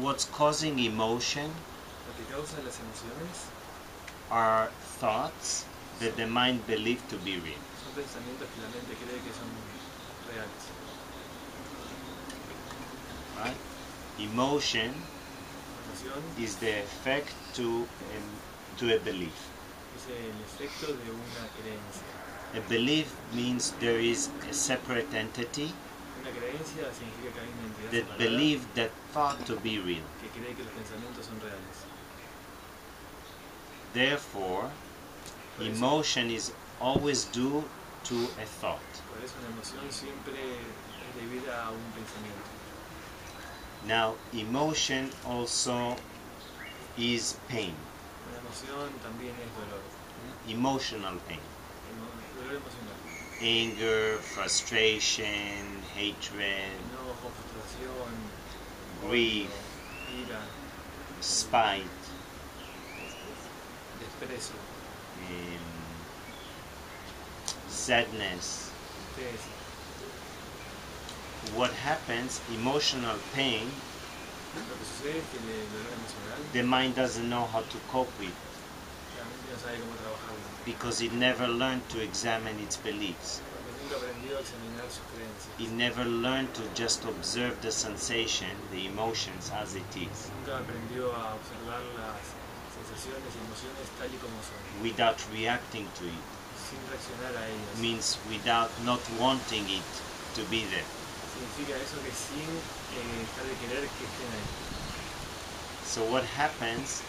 what's causing emotion Lo que causa las emociones are thoughts that the mind believes to be real. son pensamientos que la mente cree que son reales. Right? Emotion Emoción is the effect to a belief. es el efecto de una creencia. A belief means there is a separate entity Una creencia significa que hay una entidad that separada believes that thought to be real. que cree que los pensamientos son reales. Therefore, Por eso, emotion is always due to a thought. por eso una emoción siempre es debida a un pensamiento. Now, emotion also is pain, Una emoción también es dolor. emotional pain. Dolor emocional. Anger, frustration, hatred, Enojo, frustración, grief, ira, spite, desprecio, sadness. tristeza. What happens, emotional pain, Lo que sucede es que el dolor emocional, the mind doesn't know how to cope with la mente no sabe cómo trabajarlo, because it never learned to examine its beliefs. porque nunca aprendió a examinar sus creencias. It never learned to just observe the sensation, the emotions as it is, Nunca aprendió a observar las sensaciones y emociones tal y como son, without reacting to it. sin reaccionar a ellas. Means without not wanting it to be there. Significa eso que sin estar de querer que estén ahí. So what happens,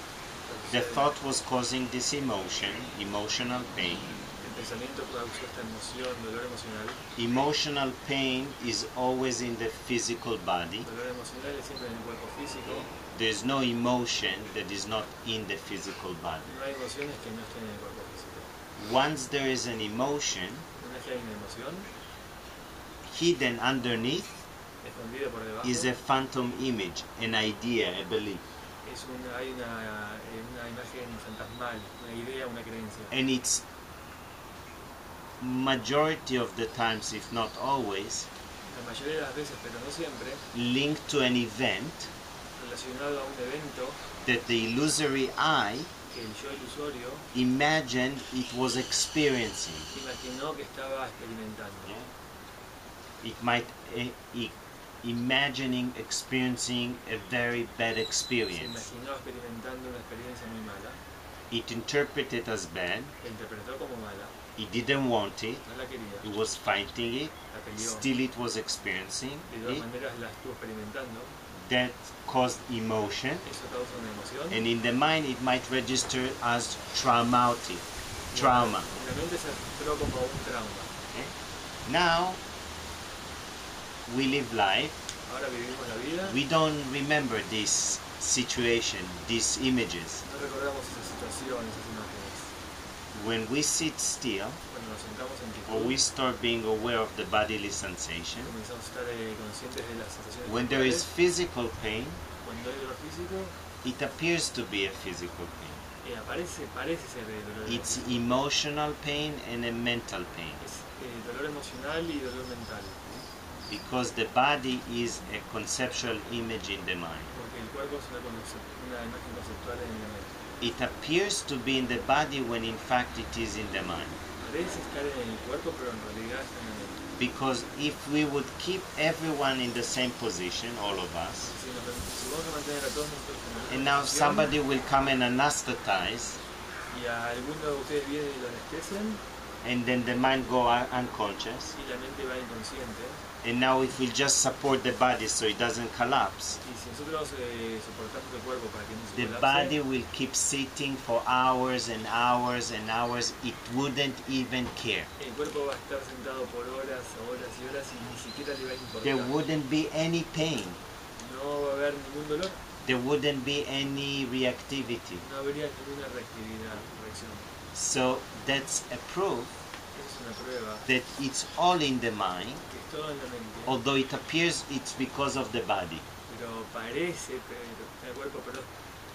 the thought was causing this emotion, emotional pain. El pensamiento causó esta emoción, dolor emocional. Emotional pain is always in the physical body. Dolor emocional es siempre en el cuerpo físico. There's no emotion that is not in the physical body. No hay emociones que no estén en el cuerpo físico. Once there is an emotion, Una vez que hay una emoción, hidden underneath escondida por debajo, is a phantom image, an idea, a belief. hay una imagen fantasmal, una idea, una creencia. And it's majority of the times, if not always, La mayoría de las veces, pero no siempre, linked to an event relacionado a un evento that the illusory eye que el yo ilusorio imagined it was experiencing. imaginó que estaba experimentando. It might imagining experiencing a very bad Se experience. imaginó experimentando una experiencia muy mala, It interpreted as bad. la interpretó como mala, It didn't want it. no la quería, It was fighting it. la peleó, Still it was experiencing de todas it. maneras la estuvo experimentando, That caused emotion. eso causa una emoción, And in the mind it might register as traumatic. Trauma. y la mente se registró como un trauma. Okay? Now we live life. Ahora vivimos la vida, We don't remember this situation, these images. no recordamos esa situación, esas imágenes. When we sit still, Cuando nos sentamos en or we quietud, start being aware of the bodily sensation, comenzamos a estar conscientes de las sensaciones when there is corporales. physical pain, Cuando hay dolor físico, it appears to be a physical pain. parece ser dolor It's físico. emotional pain and a mental pain, Es dolor emocional y dolor mental, because the body is a conceptual image in the mind. porque el cuerpo es una imagen conceptual en la mente. It appears to be in the body when in fact it is in the mind. Parece estar en el cuerpo, pero en realidad está en la mente. Because if we would keep everyone in the same position, all of us, Si vamos a mantener a todos nosotros en la misma and now posición, somebody will come and anesthetize, y a alguno de ustedes viene y lo anestesian, and then the mind go unconscious, y la mente va inconsciente, and now it will just support the body so it doesn't collapse. y si nosotros soportamos el cuerpo para que no se The colapse, body will keep sitting for hours and hours and hours. It wouldn't even care. el cuerpo va a estar sentado por horas, horas y horas y ni siquiera le va a importar. There wouldn't be any pain. No va a haber ningún dolor, There wouldn't be any reactivity. no habría ninguna reacción. So that's a proof Esa es una prueba that it's all in the mind, que es todo en la mente, although it appears it's because of the body. pero parece, pero está en el cuerpo, pero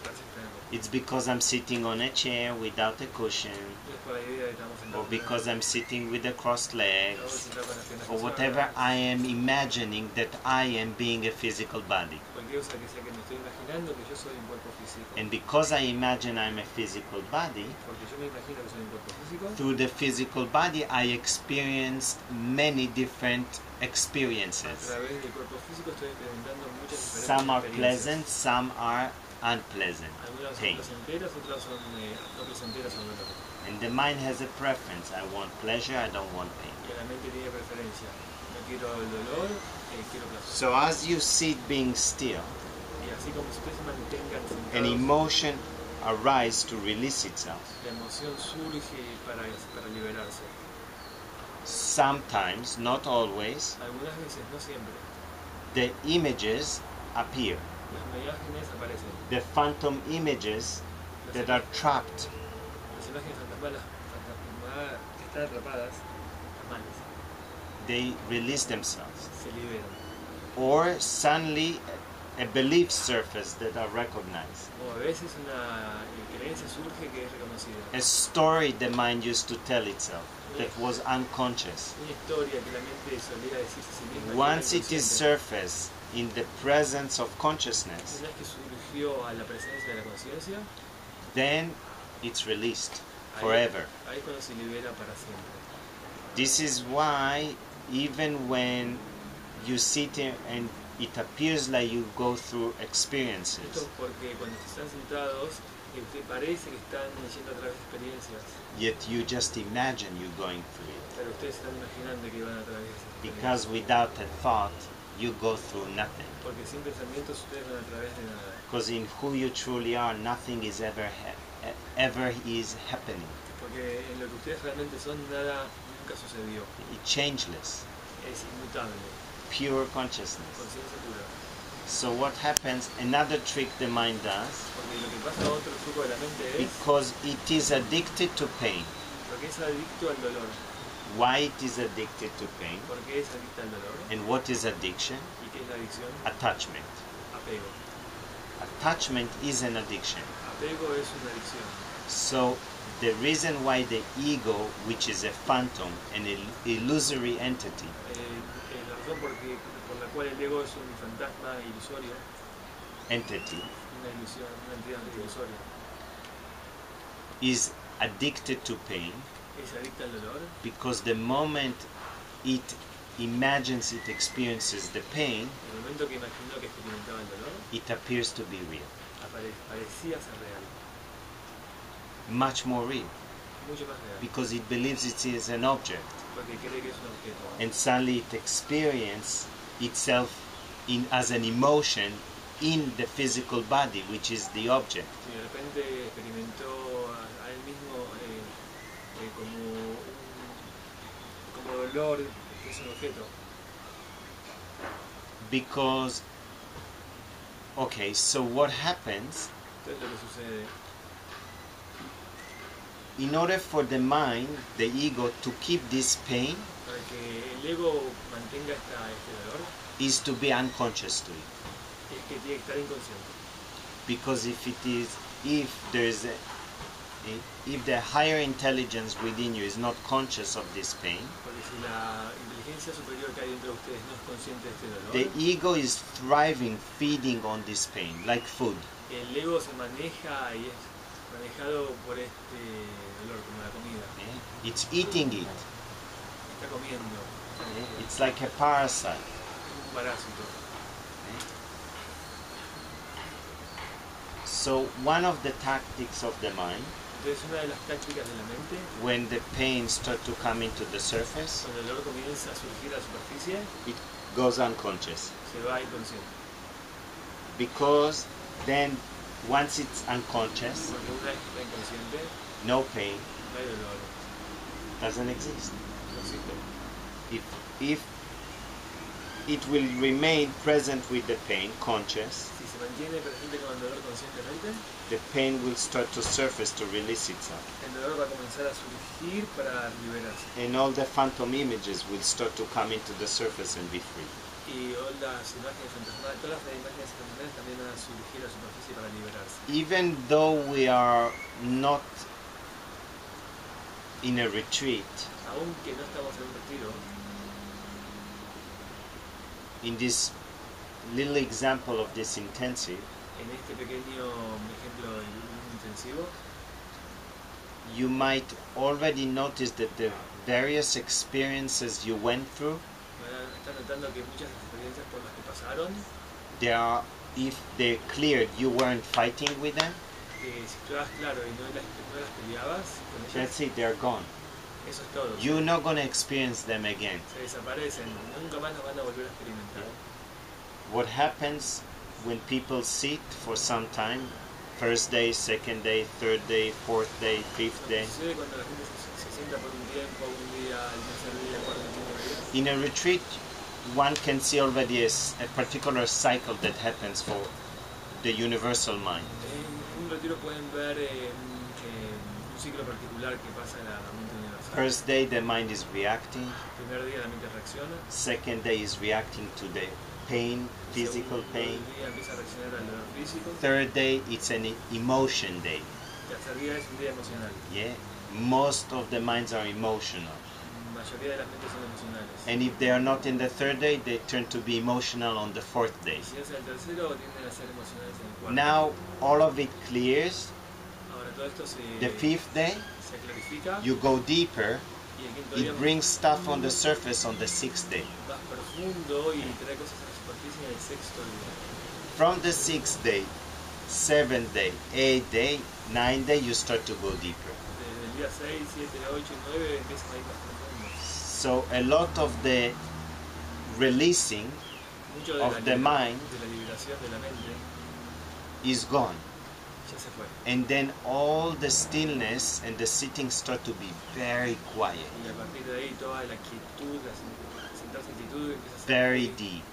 parece que está en el cuerpo. It's because I'm sitting on a chair without a cushion, Es por la idea de que estamos or sentados because I'm sitting with the crossed legs, sentados con las piernas or cruzadas, whatever I am imagining that I am being a physical body. cualquier cosa que sea que me estoy imaginando que yo soy un cuerpo físico. And because I imagine I'm a physical body, Porque yo me imagino que soy un cuerpo físico, through the physical body I experienced many different a experiences. través del cuerpo físico estoy experimentando muchas diferentes Some are experiencias. pleasant, some are unpleasant. Algunas son pain. placenteras, otras son no placenteras o dolorosas. And the mind has a preference. I want pleasure, I don't want pain. Y la mente tiene preferencia. No quiero el dolor, quiero placer. So as you sit being still, Y así como si ustedes se mantengan an sentados, emotion arises to release itself. la emoción surge para liberarse. Sometimes, not always, Algunas veces, no siempre, the images appear. las imágenes aparecen. The phantom images that are trapped. Las imágenes fantasmales que están atrapadas, fantasmales, They release themselves. se liberan. Or suddenly a belief surface that are recognized. O a veces una creencia surge que es reconocida. A story the mind used to tell itself that was unconscious. Una historia que la mente solía decirse a sí misma. Once it is inconsciente. surfaced in the presence of consciousness, Una vez que surgió a la presencia de la conciencia, then it's released ahí- forever. Ahí es cuando se libera para siempre. This is why even when you sit here and it appears like you go through Esto experiences, es porque cuando están sentados, usted parece que están yendo a través de experiencias, yet you just imagine you going through it. pero ustedes están imaginando que van a través de esas Because experiencias. without a thought, you go through nothing. Porque sin pensamientos ustedes van a través de nada. Because in who you truly are, nothing is ever is happening. Porque en lo que ustedes realmente son, nada nunca sucedió. It's changeless, Es inmutable, pure consciousness. conciencia pura. So what happens, another trick the mind does, Porque lo que pasa, otro truco de la mente es because it is addicted to pain. porque es adicto al dolor. Why it is addicted to pain? Porque es adicto al dolor. And what is addiction? ¿Y qué es la adicción? Attachment. Apego. Attachment is an addiction. Apego es una adicción. So the reason why the ego, which is a phantom, an illusory entity, La razón por la cual el ego es un fantasma ilusorio, una ilusión, una entidad ilusoria, is addicted to pain, es adicta al dolor, because the moment it imagines it experiences the pain, el momento que imaginó que experimentaba el dolor, it appears to be real, parecía ser real, much more real, mucho más real, because it believes it is an object, porque cree que es un objeto. and suddenly it experiences itself as an emotion in the physical body, which is the object. Y de repente experimentó a él mismo como dolor, que es un objeto. Because, okay, so what happens, Entonces lo que sucede, in order for the mind, the ego, to keep this pain, para que el ego mantenga este dolor, is to be unconscious to it. es que tiene que estar inconsciente. Because if the higher intelligence within you is not conscious of this pain, Porque si la inteligencia superior que hay dentro de ustedes no es consciente de este the dolor, ego is thriving, feeding on this pain, like food. el ego se maneja y es manejado por este dolor, como la comida. It's eating it. Está comiendo, It's like a parasite. un parásito. So one of the tactics of the mind, Entonces una de las tácticas de la mente, when the pain starts to come into the surface, cuando el dolor comienza a surgir a la superficie, it goes unconscious. se va inconsciente. Because then, once it's unconscious, Porque una vez que está inconsciente, no pain no hay dolor, doesn't exist. no existe. If it will remain present with the pain, conscious, Si se mantiene presente con el dolor conscientemente, the pain will start to surface to release itself. el dolor va a comenzar a surgir para liberarse. And all the phantom images will start to come into the surface and be free. Y las imágenes fantasmales, todas las imágenes fantasmales también van a surgir a la superficie para liberarse. Even though we are not in a retreat, Aunque no estamos en un retiro, in this little example of this intensive, en este pequeño ejemplo intensivo, you might already notice that the various experiences you went through, están notando que muchas experiencias por las que pasaron, they are, if they're cleared, you weren't fighting with them. Si tú eras claro y no las peleabas con ellas, That's it, they're gone. eso es todo. You're not going to experience them again. Se desaparecen, nunca más las van a volver a experimentar. What happens when people sit for some time, first day, second day, third day, fourth day, fifth day? Sucede cuando la gente se sienta por un tiempo, un día, el tercer día, el cuarto, quinto día. In a retreat, one can see already a particular cycle that happens for the universal mind. En un retiro pueden ver un ciclo particular que pasa en la mente universal. First day, the mind is reacting. Primer día la mente reacciona. Second day is reacting to the pain, physical pain. Día empieza a reaccionar al dolor físico. Third day, it's an emotion day. Tercer día es un día emocional. Yeah, most of the minds are emotional. La mayoría de las mentes son emocionales. And if they are not in the third day, they turn to be emotional on the fourth day. Si es el tercero, tienden a ser emocionales en el cuarto. Now, all of it clears. Ahora todo esto The fifth day, se clarifica. you go deeper. Y el quinto día It brings stuff on the surface on the sixth day. más profundo y trae cosas a la superficie en el sexto día. From the sixth day, seventh day, eighth day, ninth day, you start to go deeper. Desde el día 6, 7, 8 y 9 empiezan a ir más profundo. So a lot of the releasing Mucho de of the mind de la liberación de la mente is gone. ya se fue. And then all the stillness and the sitting start to be very quiet, Y a partir de ahí toda la quietud, la sentarse en quietud empieza a ser very muy, deep.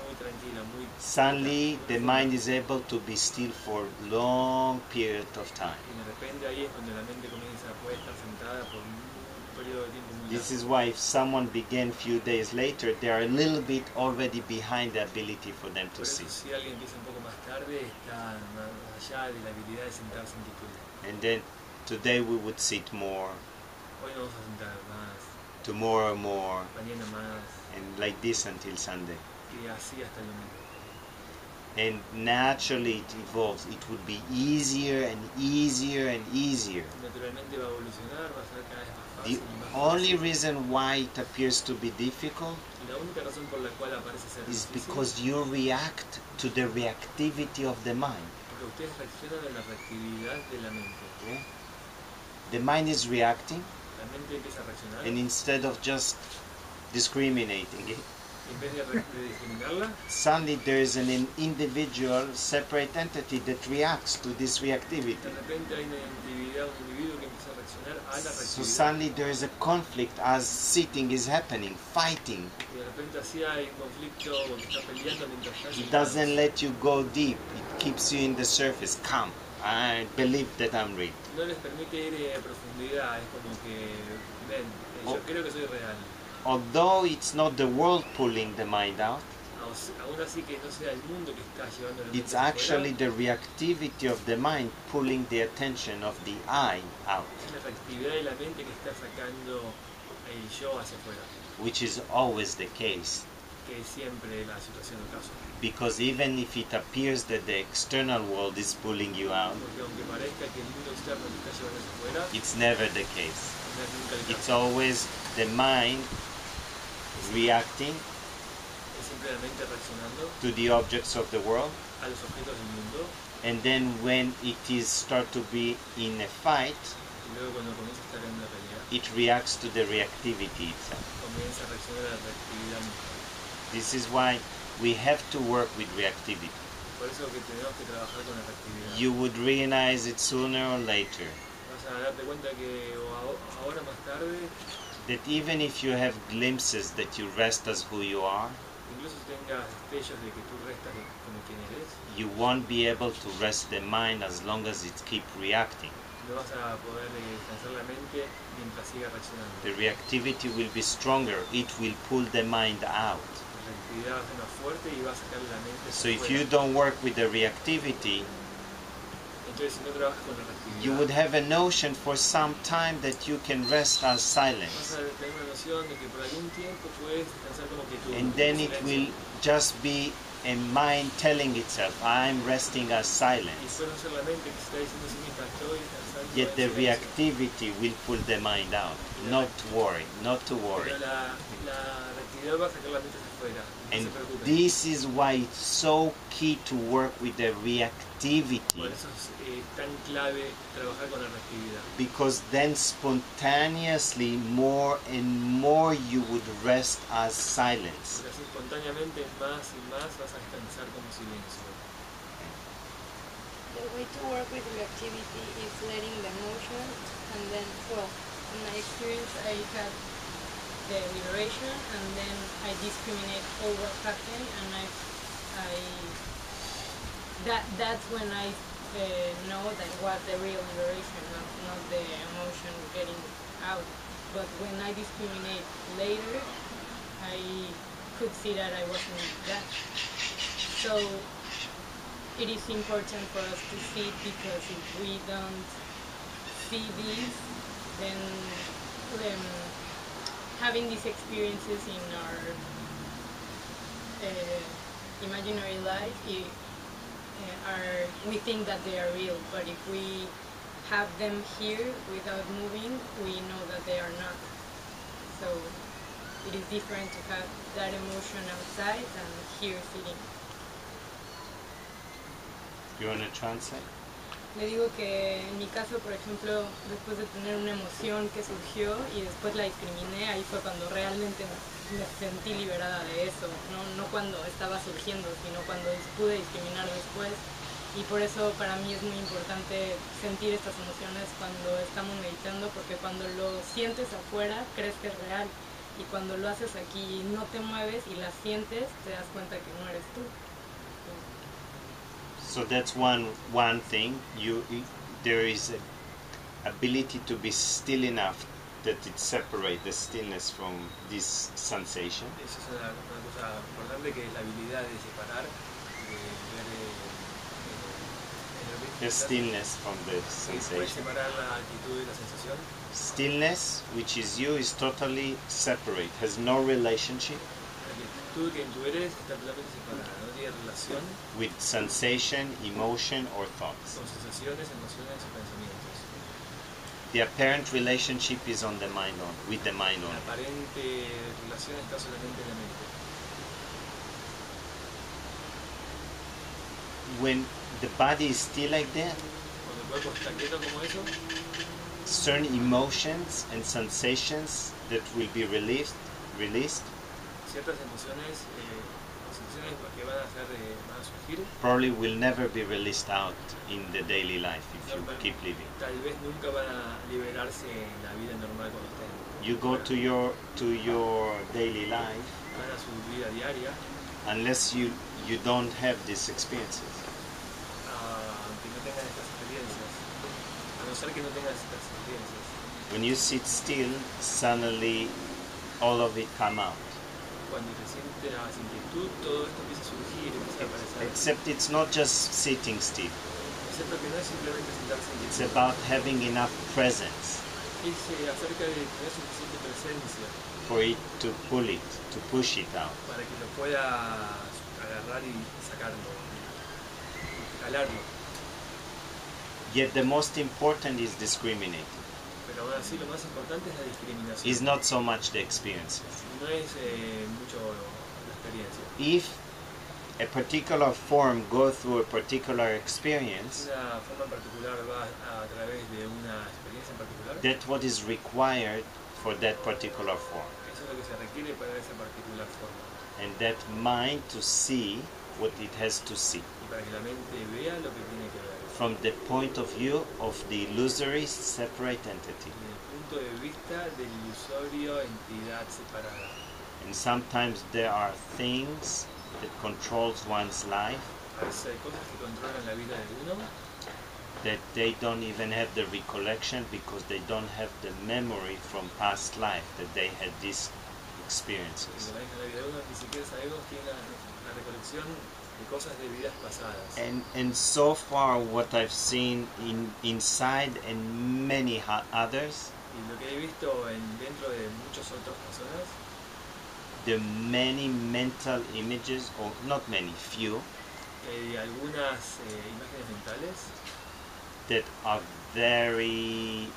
muy tranquila, muy... Suddenly, the mind is able to be still for long period of time. Y de repente ahí es donde la mente comienza a poder estar sentada por un periodo de tiempo muy This largo. is why if someone began few days later, they are a little bit already behind the ability for them to Por eso sit. si alguien empieza un poco más tarde, está más allá de la habilidad de sentarse en quietud. And then today we would sit more, Hoy nos vamos a sentar más, tomorrow more, mañana más, and like this until Sunday. y así hasta el domingo. And naturally it evolves. It would be easier and easier and easier. Naturalmente va a evolucionar, va a ser cada vez más The fácil y más only fácil. reason why it appears to be difficult Y la única razón por la cual aparece ser is difícil because you react to the reactivity of the mind. porque ustedes reaccionan a la reactividad de la mente. Yeah? The mind is reacting, La mente empieza a reaccionar and instead of just discriminating it, y en vez de discriminarla, suddenly there is an individual, separate entity that reacts to this reactivity. de repente hay una individuo que empieza a reaccionar a la So reactividad. suddenly there is a conflict as sitting is happening, fighting. Y de repente así hay un conflicto que está peleando mientras está It sentado. doesn't let you go deep. It keeps you in the surface. Come, I believe that I'm real. No les permite ir a profundidad, es como que, ven, yo creo que soy real. Although it's not the world pulling the mind out, Aún así que no sea el mundo que está llevando la mente it's hacia actually afuera, the reactivity of the mind pulling the attention of the I out, es la reactividad de la mente que está sacando el yo hacia afuera, which is always the case. que es siempre la situación del caso. Because even if it appears that the external world is pulling you out, Porque aunque parezca que el mundo externo te está llevando hacia afuera, it's never the case. no es nunca el It's caso. always the mind reacting Es siempre la mente reaccionando to the objects of the world, a los objetos del mundo, and then when it is start to be in a fight, y luego cuando comienza a estar en una pelea, it reacts to the reactivity itself. comienza a reaccionar a la reactividad misma. This is why we have to work with reactivity. Por eso que tenemos que trabajar con la reactividad. You would realize it sooner or later Vas a darte cuenta que ahora más tarde, that even if you have glimpses that you rest as who you are, incluso tengas destellos de que tú restas como quien eres, you won't be able to rest the mind as long as it keep reacting. no vas a poder descansar la mente mientras siga reaccionando. The reactivity will be stronger. It will pull the mind out. La reactividad va a ser más fuerte y va a sacar la mente. So if you don't work with the reactivity, entonces, si no trabajas con la reactividad, you would have a notion for some time that you can rest as silence. vas a tener una noción de que por algún tiempo puedes pensar como que tu And then it will just be a mind telling itself, I'm resting as y silence. después va a ser la mente que se está diciendo a sí misma, estoy descansando Yet en the silencio. reactivity will pull the mind out. Not worry, not to worry. Pero la reactividad va a sacar la mente hacia afuera. No And se preocupen. this is why it's so key to work with the reactivity. Por eso es tan clave trabajar con la reactividad. Because then spontaneously more and more you would rest as silence. Porque así espontáneamente más y más vas a descansar como silencio. The way to work with reactivity is letting the emotion, and then, well, in my experience, I had the liberation, and then I discriminate all what happened, and that's when I know that was the real liberation, not the emotion getting out. But when I discriminate later, I could see that I wasn't that. So it is important for us to see it, because if we don't see this, then having these experiences in our imaginary life, we think that they are real, but if we have them here without moving, we know that they are not. So it is different to have that emotion outside than here sitting. You want to translate? Le digo que en mi caso, por ejemplo, después de tener una emoción que surgió y después la discriminé, ahí fue cuando realmente me sentí liberada de eso, no cuando estaba surgiendo, sino cuando pude discriminar después. Y por eso para mí es muy importante sentir estas emociones cuando estamos meditando, porque cuando lo sientes afuera crees que es real, y cuando lo haces aquí y no te mueves y las sientes, te das cuenta que no eres tú. So that's one thing. There is an ability to be still enough that it separates the stillness from this sensation. Eso es una cosa importante, que es la habilidad de separar, de ver The stillness from the puedes sensation. separar la actitud y la sensación. Stillness, which is you, is totally separate, has no relationship La actitud que tú eres está totalmente separada, no tiene relación with sensation, emotion, or thoughts. con sensaciones, emociones o pensamientos. The apparent relationship is on the mind with the mind La only. aparente relación está solamente en la mente. When the body is still like that, Cuando el cuerpo está quieto como eso, certain emotions and sensations that will be released ciertas emociones o sensaciones que van a surgir, probably will never be released out in the daily life if you keep living. tal vez nunca van a liberarse en la vida normal cuando estén. You go to your daily life Van a su vida diaria, unless you don't have these experiences. aunque no tengan estas experiencias, a no ser que no tengan estas experiencias. When you sit still, suddenly all of it come out. Cuando te sientes la inquietud, todo esto empieza a surgir, empieza a aparecer. Except it's not just sitting still. Excepto que no es simplemente sentarse en It's quietud. about having enough presence Es acerca de tener suficiente presencia for it to push it out. para que lo pueda agarrar y sacarlo, jalarlo. Yet the most important is discriminating. Pero aún así lo más importante es la discriminación. It's not so much the experiences. No es mucho la experiencia. If a particular form goes through a particular experience, Una forma en particular va a través de una experiencia en particular. that's what is required for that particular form. Eso es lo que se requiere para esa particular forma. And that mind to see what it has to see. Y para que la mente vea lo que tiene que ver. From the point of view of the illusory separate entity. Desde el punto de vista del ilusorio entidad separada. And sometimes there are things that controls one's life A veces hay cosas que controlan la vida de uno, that they don't even have the recollection because they don't have the memory from past life that they had this experiences. En la vida de uno ni siquiera sabemos, tiene una recolección de cosas de vidas pasadas. And so far what I've seen inside and many others, Y lo que he visto dentro de muchas otras personas, the many mental images, or not many, few, algunas imágenes mentales that are very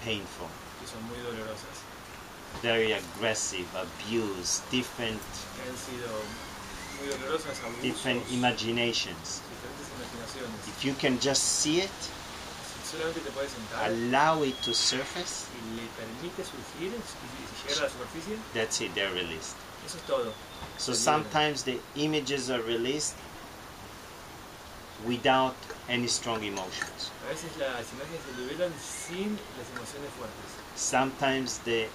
painful, que son muy dolorosas, very aggressive, abuse, different, que han sido muy dolorosas, abusos, different imaginations. diferentes imaginaciones. If you can just see it, Si solamente te puedes sentar allow it to surface, y le permite surgir y llegar a la superficie, that's it, they're released. eso es todo. So Se liberan. sometimes the images are released without any strong emotions. A veces las imágenes se liberan sin las emociones fuertes. Sometimes there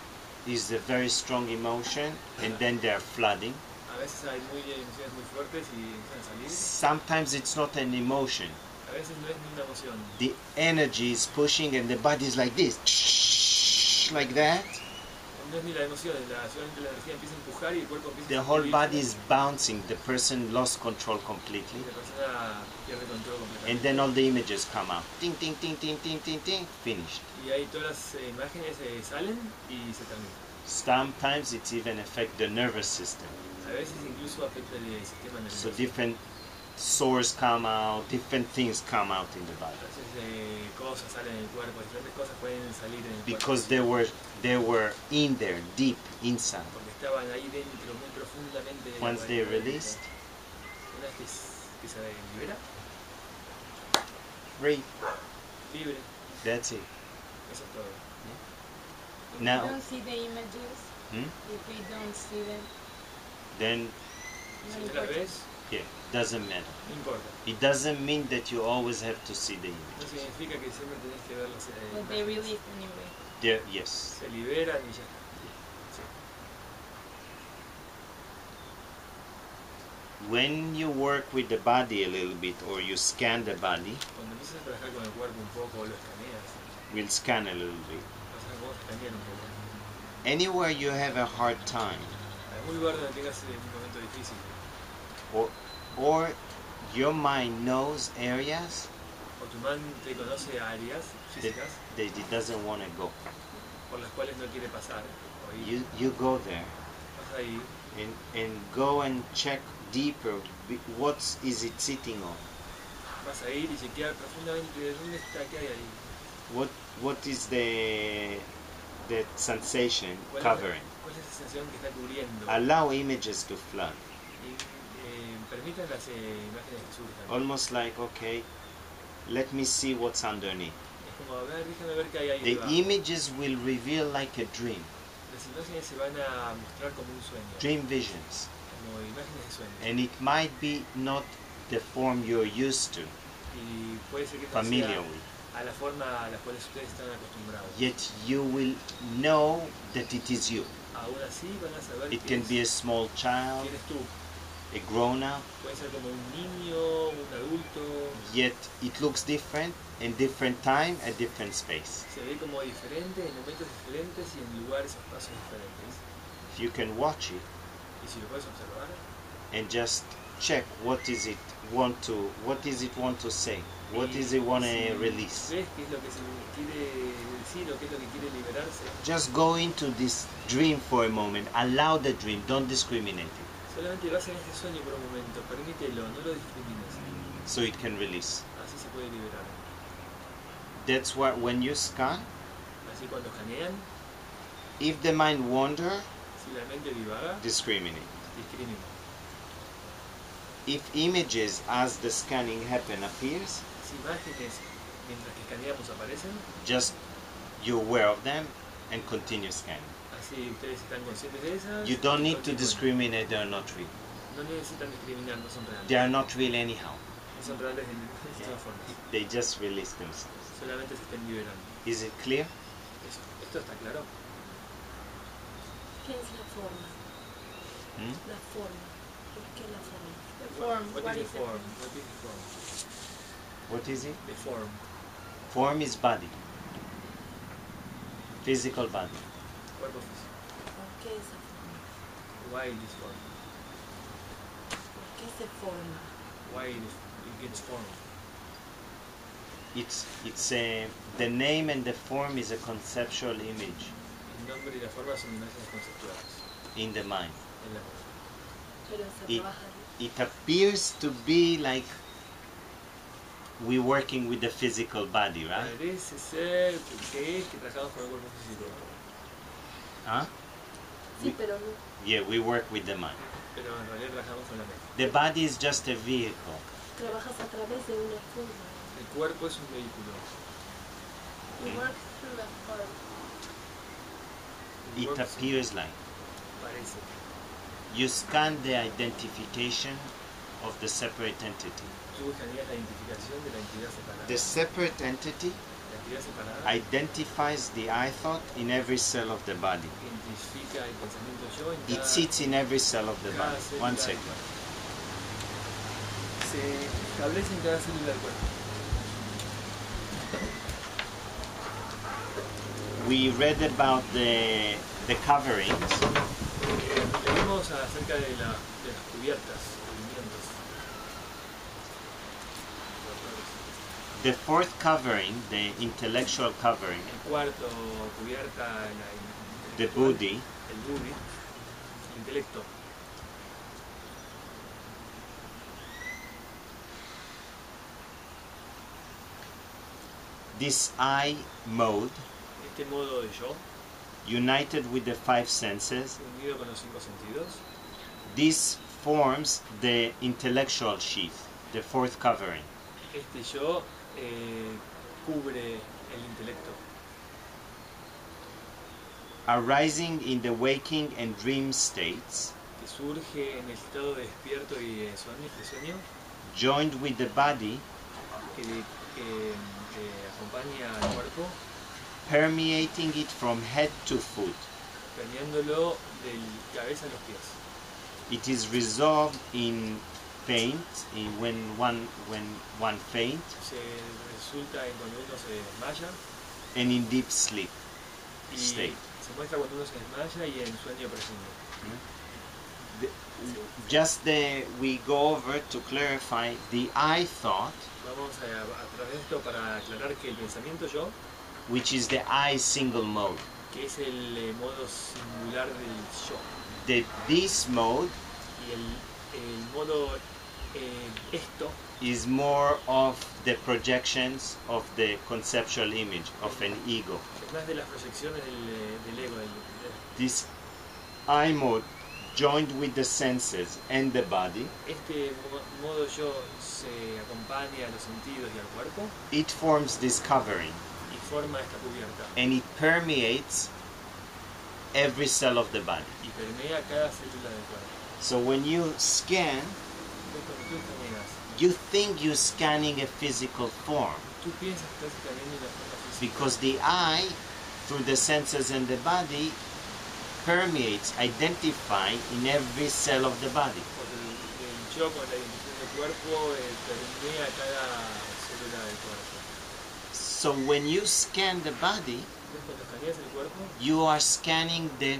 is a very strong emotion and then they're flooding. A veces hay emociones muy fuertes y empiezan a salir. Sometimes it's not an emotion. A veces no es ni una emoción. The energy is pushing and the body is like this, like that. No es ni la emoción, solamente la energía empieza a empujar y el cuerpo empieza The a whole subir, body is bouncing. The person lost control y completely. la persona pierde control completamente. And then all the images come out. Ting, ting, ting, ting, ting, ting, ting. Finished. Y ahí todas las imágenes salen y se terminan. Sometimes it's even affect the nervous system. A veces incluso afecta el sistema So nervioso. different sores come out, different things come out in the A body. veces cosas salen en el cuerpo, diferentes cosas pueden salir en el Because cuerpo. they were in there, deep inside. Porque estaban ahí dentro, muy profundamente. Once they adentro. released, Una vez que se libera, free. libre, That's it. eso es todo. If Now- we don't see the images, Hmm? if we don't see them, Then, Si no no las importa. ves, yeah, doesn't matter. no importa. It doesn't mean that you always have to see the No images. significa que siempre tenés que ver las But they imágenes. release anyway. Yes. Se liberan y ya está. When you work with the body a little bit or you scan the body, Cuando empiezas a trabajar con el cuerpo un poco, o lo escaneas, we'll scan a little bit. vas a ver cómo escanear un poco. Anywhere you have a hard time, Algún lugar donde tengas un momento difícil, or your mind knows areas o tu mente conoce áreas that, físicas that it doesn't want to go. por las cuales no quiere pasar, o ir, You go there vas ahí and go and check deeper what is it sitting on. vas a ir y chequear profundamente de dónde está, qué hay ahí. What is the sensation ¿Cuál covering? ¿Cuál es la sensación que está cubriendo? Allow images to flood. Y permitan las imágenes que surjan. Almost like, okay, let me see what's underneath. Es como, a ver, déjame ver qué hay ahí The debajo. images will reveal like a dream, Las imágenes se van a mostrar como un sueño, dream visions. como imágenes de sueño. And it might be not the form you're used to, Y puede ser que no familiar sea with. a la forma a la cual ustedes están acostumbrados. Yet you will know that it is you. Aún así van a saber It quién can be a small child, eres tú. a grown-up, Puede ser como un niño, un adulto. yet it looks different in different time, at different space. Se ve como diferente en momentos diferentes y en lugares o espacios diferentes. If you can watch it Y si lo puedes observar, and just check what is it want to say, what is it want si to release. ves qué es lo que se quiere decir o qué es lo que quiere liberarse, Just go into this dream for a moment. Allow the dream. Don't discriminate it, solamente vas en este sueño por un momento, permítelo, no lo discrimines. so it can release. Así se puede liberar. That's why when you scan, Así cuando escanean, if the mind wander, si la mente divaga, discriminate. discrimina. If images as the scanning happen appears, Si imágenes mientras que escaneamos aparecen, just you're aware of them and continue scanning. así ustedes están conscientes de esas. You don't y need to continúen. discriminate. They are not real. No necesitan discriminar, no son reales. They are not real anyhow. No son reales de todas formas. They just release themselves. Solamente se estén liberando. Is it clear? Eso. ¿Esto está claro? ¿Qué es la forma? Hmm? La forma. ¿Por qué la forma? The form. What is is the form? What is the form? What is it? The form. Form is body. Physical body. Cuerpo físico. ¿Por qué esa forma? Why this form? ¿Por qué se forma? Why it gets formed? The name and the form is a conceptual image El nombre y la forma son imágenes conceptuales in the mind. en la mente. Pero se trabaja. It appears to be like we're working with the physical body, right? Parece ser que trabajamos con el cuerpo físico. Huh? Sí, pero no. Yeah, we work with the mind. Pero en realidad trabajamos con la mente. The body is just a vehicle. Trabajas a través de una forma. El cuerpo es un vehículo. You work through a form. El It cuerpo es appears like parece. you scan the identification of the separate entity. Tú buscarías la identificación de la entidad separada. The separate entity La entidad separada identifies the I thought in every cell of the body. identifica el pensamiento yo en It cada, sits in every cell of the body. One second. se establece en cada célula del cuerpo. We read about the coverings. Leímos acerca de las cubiertas, cubrimientos. The fourth covering, the intellectual covering, El cuarto, cubierta, the buddhi, el buddhi, el intelecto. this I mode, Este modo de yo, united with the five senses, unido con los cinco sentidos, this forms the intellectual sheath, the fourth covering. este yo cubre el intelecto, Arising in the waking and dream states, que surge en el estado de despierto y de sueño, joined with the body, que acompaña al cuerpo, permeating it from head to foot. permeándolo del cabeza a los pies. It is resolved in faint, when one faint, Se resulta en cuando uno se desmaya and in deep sleep y state. se muestra cuando uno se desmaya y en sueño profundo. We go over to clarify the I thought, Vamos a través de esto para aclarar que el pensamiento yo, which is the I single mode. que es el modo singular del yo, This mode y el modo esto is more of the projections of the conceptual image of an ego. es más de las proyecciones del ego, This I mode, joined with the senses and the body, este modo yo se acompaña a los sentidos y al cuerpo it forms this covering, y forma esta cubierta and it permeates every cell of the body. y permea cada célula del cuerpo. So when you scan, Entonces, cuando tú escaneas, you think you're scanning a physical form, tú piensas que estás escaneando una forma física because the I, through the senses and the body, permeates, identify in every cell of the body. porque el yo con la identificación del cuerpo permea cada célula del cuerpo. So when you scan the body, Entonces, cuando escaneas el cuerpo, you are scanning the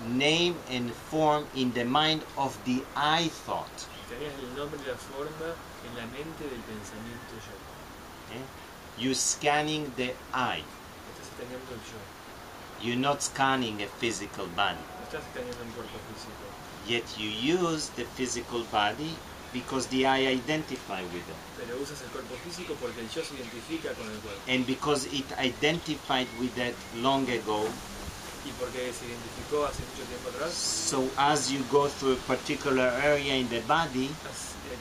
name and form in the mind of the I thought. escaneas el nombre y la forma en la mente del pensamiento yo. Okay? You're scanning the I. Estás escaneando el yo, You're not scanning a physical body. no estás escaneando el cuerpo físico. Yet you use the physical body because the I identify with it. Pero usas el cuerpo físico porque el yo se identifica con el cuerpo. And because it identified with that long ago, Y porque se identificó hace mucho tiempo atrás, so as you go through a particular area in the body,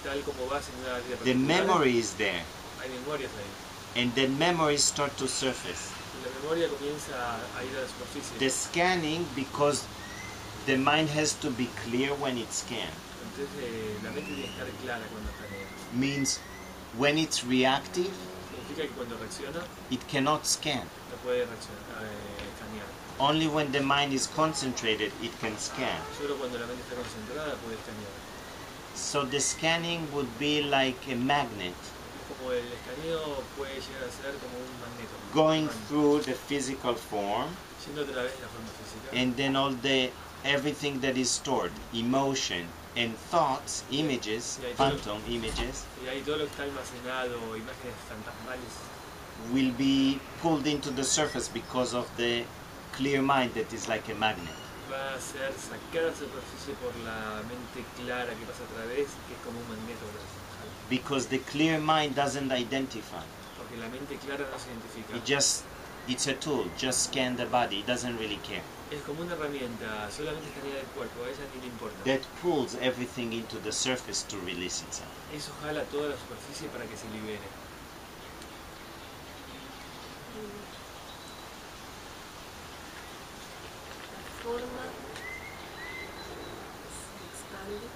tal como vas en una área the particular, memory is there. hay memorias ahí. And the memories start to surface. Y la memoria comienza a ir a la superficie. The scanning, because the mind has to be clear when it's scanned, Entonces la mente tiene que estar clara cuando escanea. means when it's reactive, Significa que cuando reacciona it cannot scan. no puede escanear. Only when the mind is concentrated, it can scan. Solo cuando la mente está concentrada puede escanear. So the scanning would be like a magnet Como el escaneo puede llegar a ser como un magneto. going through the physical form, Yendo a través de la forma física. and then all the everything that is stored, emotion and thoughts, images, phantom images, Y ahí todo lo que está almacenado, imágenes fantasmales, will be pulled into the surface because of the clear mind that is like a magnet. va a ser sacada a la superficie por la mente clara que pasa a través, que es como un magneto. Because the clear mind doesn't identify. Porque la mente clara no se identifica. It's a tool, just scan the body, it doesn't really care. Es como una herramienta, solamente escanea el cuerpo, a ella ni le importa. That pulls everything into the surface to release itself. Eso jala toda la superficie para que se libere. La forma se expande.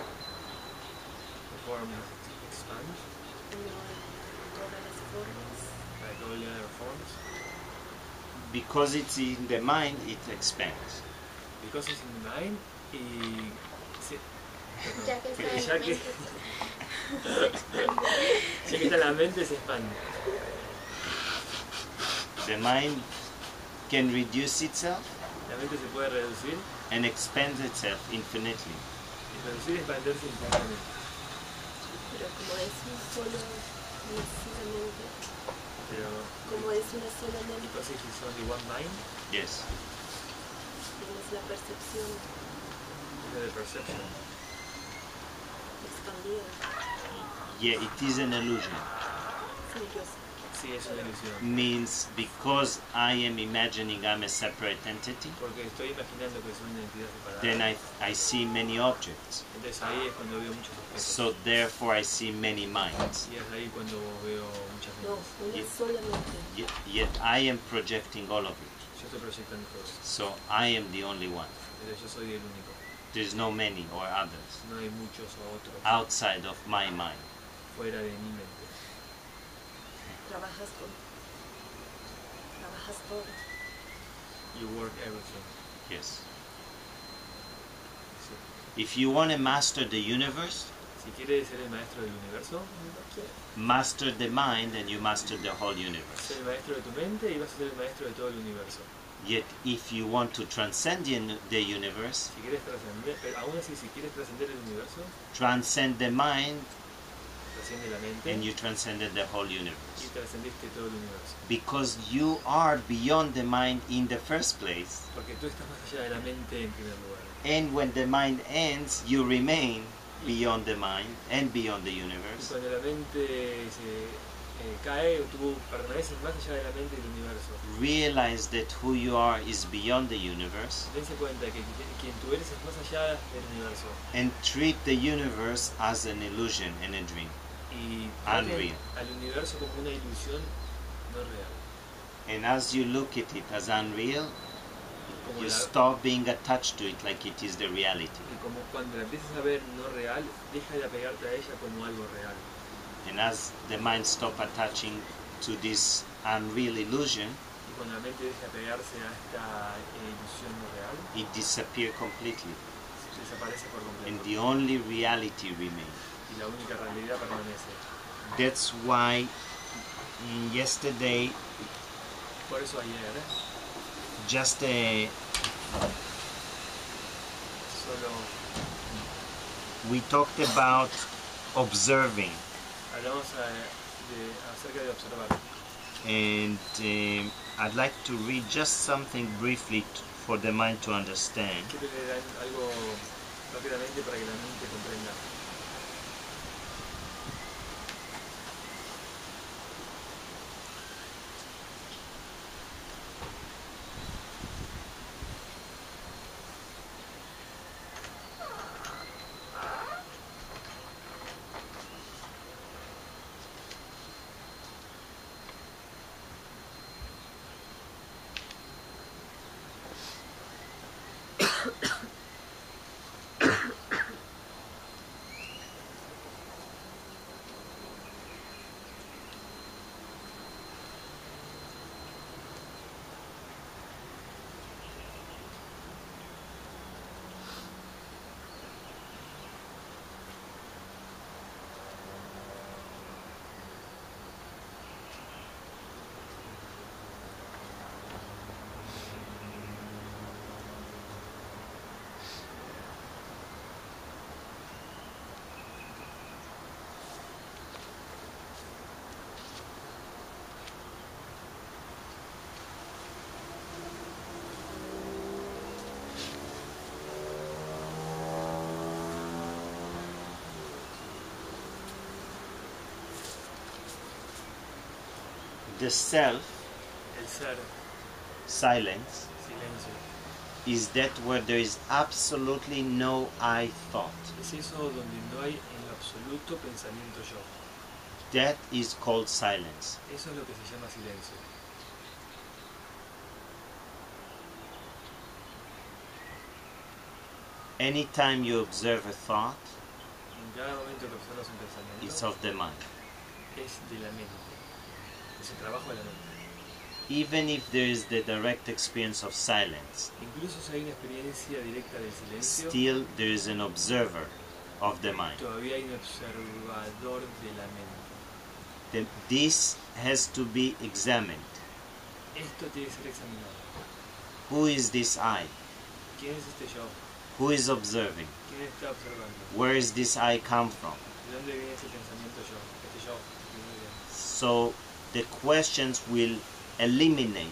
The form expands. Todas las formas. Like all the other forms. Because it's in the mind, it expands. Because it's in the mind, y Ya que porque está en la mente, ya que está en la mente se expande. The mind can reduce itself La mente se puede reducir and expand itself infinitely. y reducir y expandirse infinitamente. pero como es un solo, precisamente, Pero como es una sola mente, because it is only one mind, Yes. tienes la percepción the perception, expandida. Yeah, it is an illusion. Sí, yo sé. sí es una ilusión. Means because I am imagining I'm a separate entity, Porque estoy imaginando que soy una entidad separada. then I see many objects. Entonces ahí es cuando veo muchos objetos. So therefore I see many minds. Y es ahí cuando veo muchas No, mentes. una sola mente. Yet I am projecting all of it. Yo estoy proyectando todo. So I am the only one. Pero yo soy el único. There's no many or others No hay muchos o otros outside of my mind. fuera de mi mente. Trabajas todo. You work everything. Yes. Sí. If you want to master the universe, Si quieres ser el maestro del universo, master the mind and you master the whole universe. ser el maestro de tu mente y vas a ser el maestro de todo el universo. Yet if you want to transcend the universe, Si quieres trascender, pero aún así, si quieres trascender el universo, transcend the mind trasciende la mente and you transcended the whole y universe. trascendiste todo el universo. Because you are beyond the mind in the first place. Porque tú estás más allá de la mente en primer lugar. And when the mind ends, you remain beyond the mind and beyond the Y universe. cuando la mente se cae, tú permaneces más allá de la mente y del universo. Realize that who you are is beyond the universe Dense cuenta que quien tú eres es más allá del universo. and treat the universe as an illusion and a dream. Y Unreal. al universo como una ilusión no real. And as you look at it as unreal, Como you la- stop being attached to it like it is the reality. Y como cuando la empiezas a ver no real, deja de apegarte a ella como algo real. And as the mind stop attaching to this unreal illusion, Y cuando la mente deja de apegarse a esta ilusión no real, it disappears completely. desaparece por And completo. the only reality remains. Y la única realidad permanece. That's why yesterday, Por eso ayer, just solo we talked about observing, hablamos acerca de observar. and I'd like to read just something briefly for the mind to understand. Quiero leer algo rápidamente para que la mente comprenda. The self, el ser, silence, silencio, is that where there is absolutely no I thought. es eso donde no hay en lo absoluto pensamiento yo. That is called silence. Eso es lo que se llama silencio. Anytime you observe a thought, En cada momento que observas un pensamiento, it's of the mind. es de la mente. Es el trabajo de la mente. Even if there is the direct experience of silence, Incluso si hay una experiencia directa del silencio, still there is an observer of the mind. todavía hay un observador de la mente. This has to be examined. Esto tiene que ser examinado. Who is this I? ¿Quién es este yo? Who is observing? ¿Quién está observando? Where is this I come from? ¿De dónde viene ese pensamiento yo? Este yo. ¿De dónde viene? So the questions will eliminate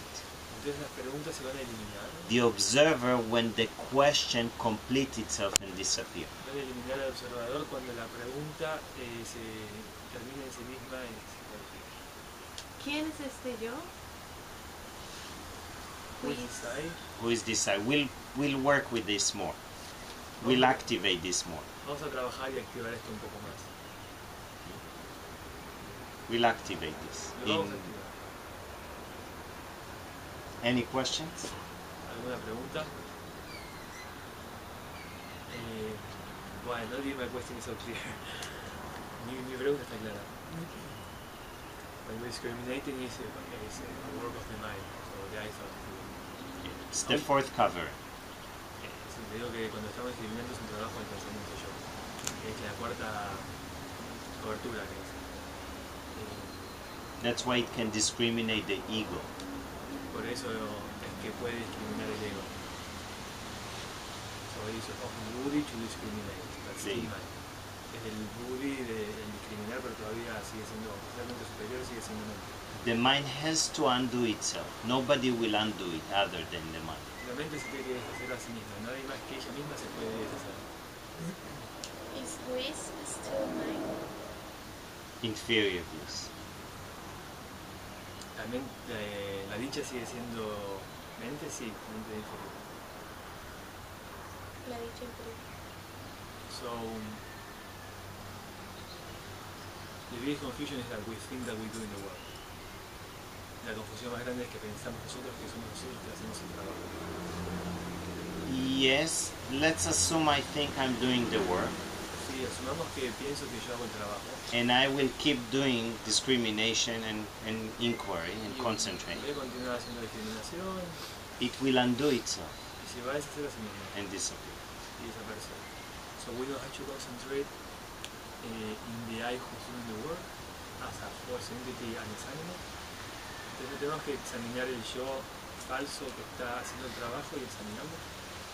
Entonces las preguntas se van a eliminar. the observer when the question completes itself and disappears. Van a eliminar al observador cuando la pregunta se termina en sí misma y se purifica. ¿Quién es este yo? Who is this I? Who is this I? We'll work with this more. We'll activate this more. Vamos a trabajar y activar esto un poco más. We'll activate this. Lo vamos a activar. Any questions? ¿Alguna pregunta? Well, not even my question is so clear. mi pregunta está clara. When discriminating is a work of the mind, so the I thought. It's the fourth cover. Te digo que cuando estamos discriminando es un trabajo del pensamiento yo. Es la cuarta cobertura que es. That's why it can discriminate the ego. Por eso es que puede discriminar el ego. So it is of Buddhi to discriminate. That's Sí. the mind. Es el Buddhi de discriminar, pero todavía sigue siendo, realmente superior, sigue siendo mente. The mind has to undo itself. Nobody will undo it other than the mind. La mente se tiene que deshacer a sí misma. Nadie más que ella misma se puede deshacer. Is bliss still mine? Inferior bliss. También la dicha sigue siendo mente, sí, mente inferior. La dicha inferior. So, the biggest confusion is that we think that we do in the world. La confusión más grande es que pensamos nosotros que somos nosotros que hacemos el trabajo. Yes, let's assume I think I'm doing the work, Sí, asumamos que pienso que yo hago el trabajo. and I will keep doing discrimination and inquiry and Y concentrate. voy a continuar haciendo discriminación It will undo itself y se va a deshacer a sí mismo and disappear. y desaparecer. So we don't have to concentrate in the I who's doing the work as a force entity and its animal. Entonces tenemos que examinar el yo falso que está haciendo el trabajo y examinarlo.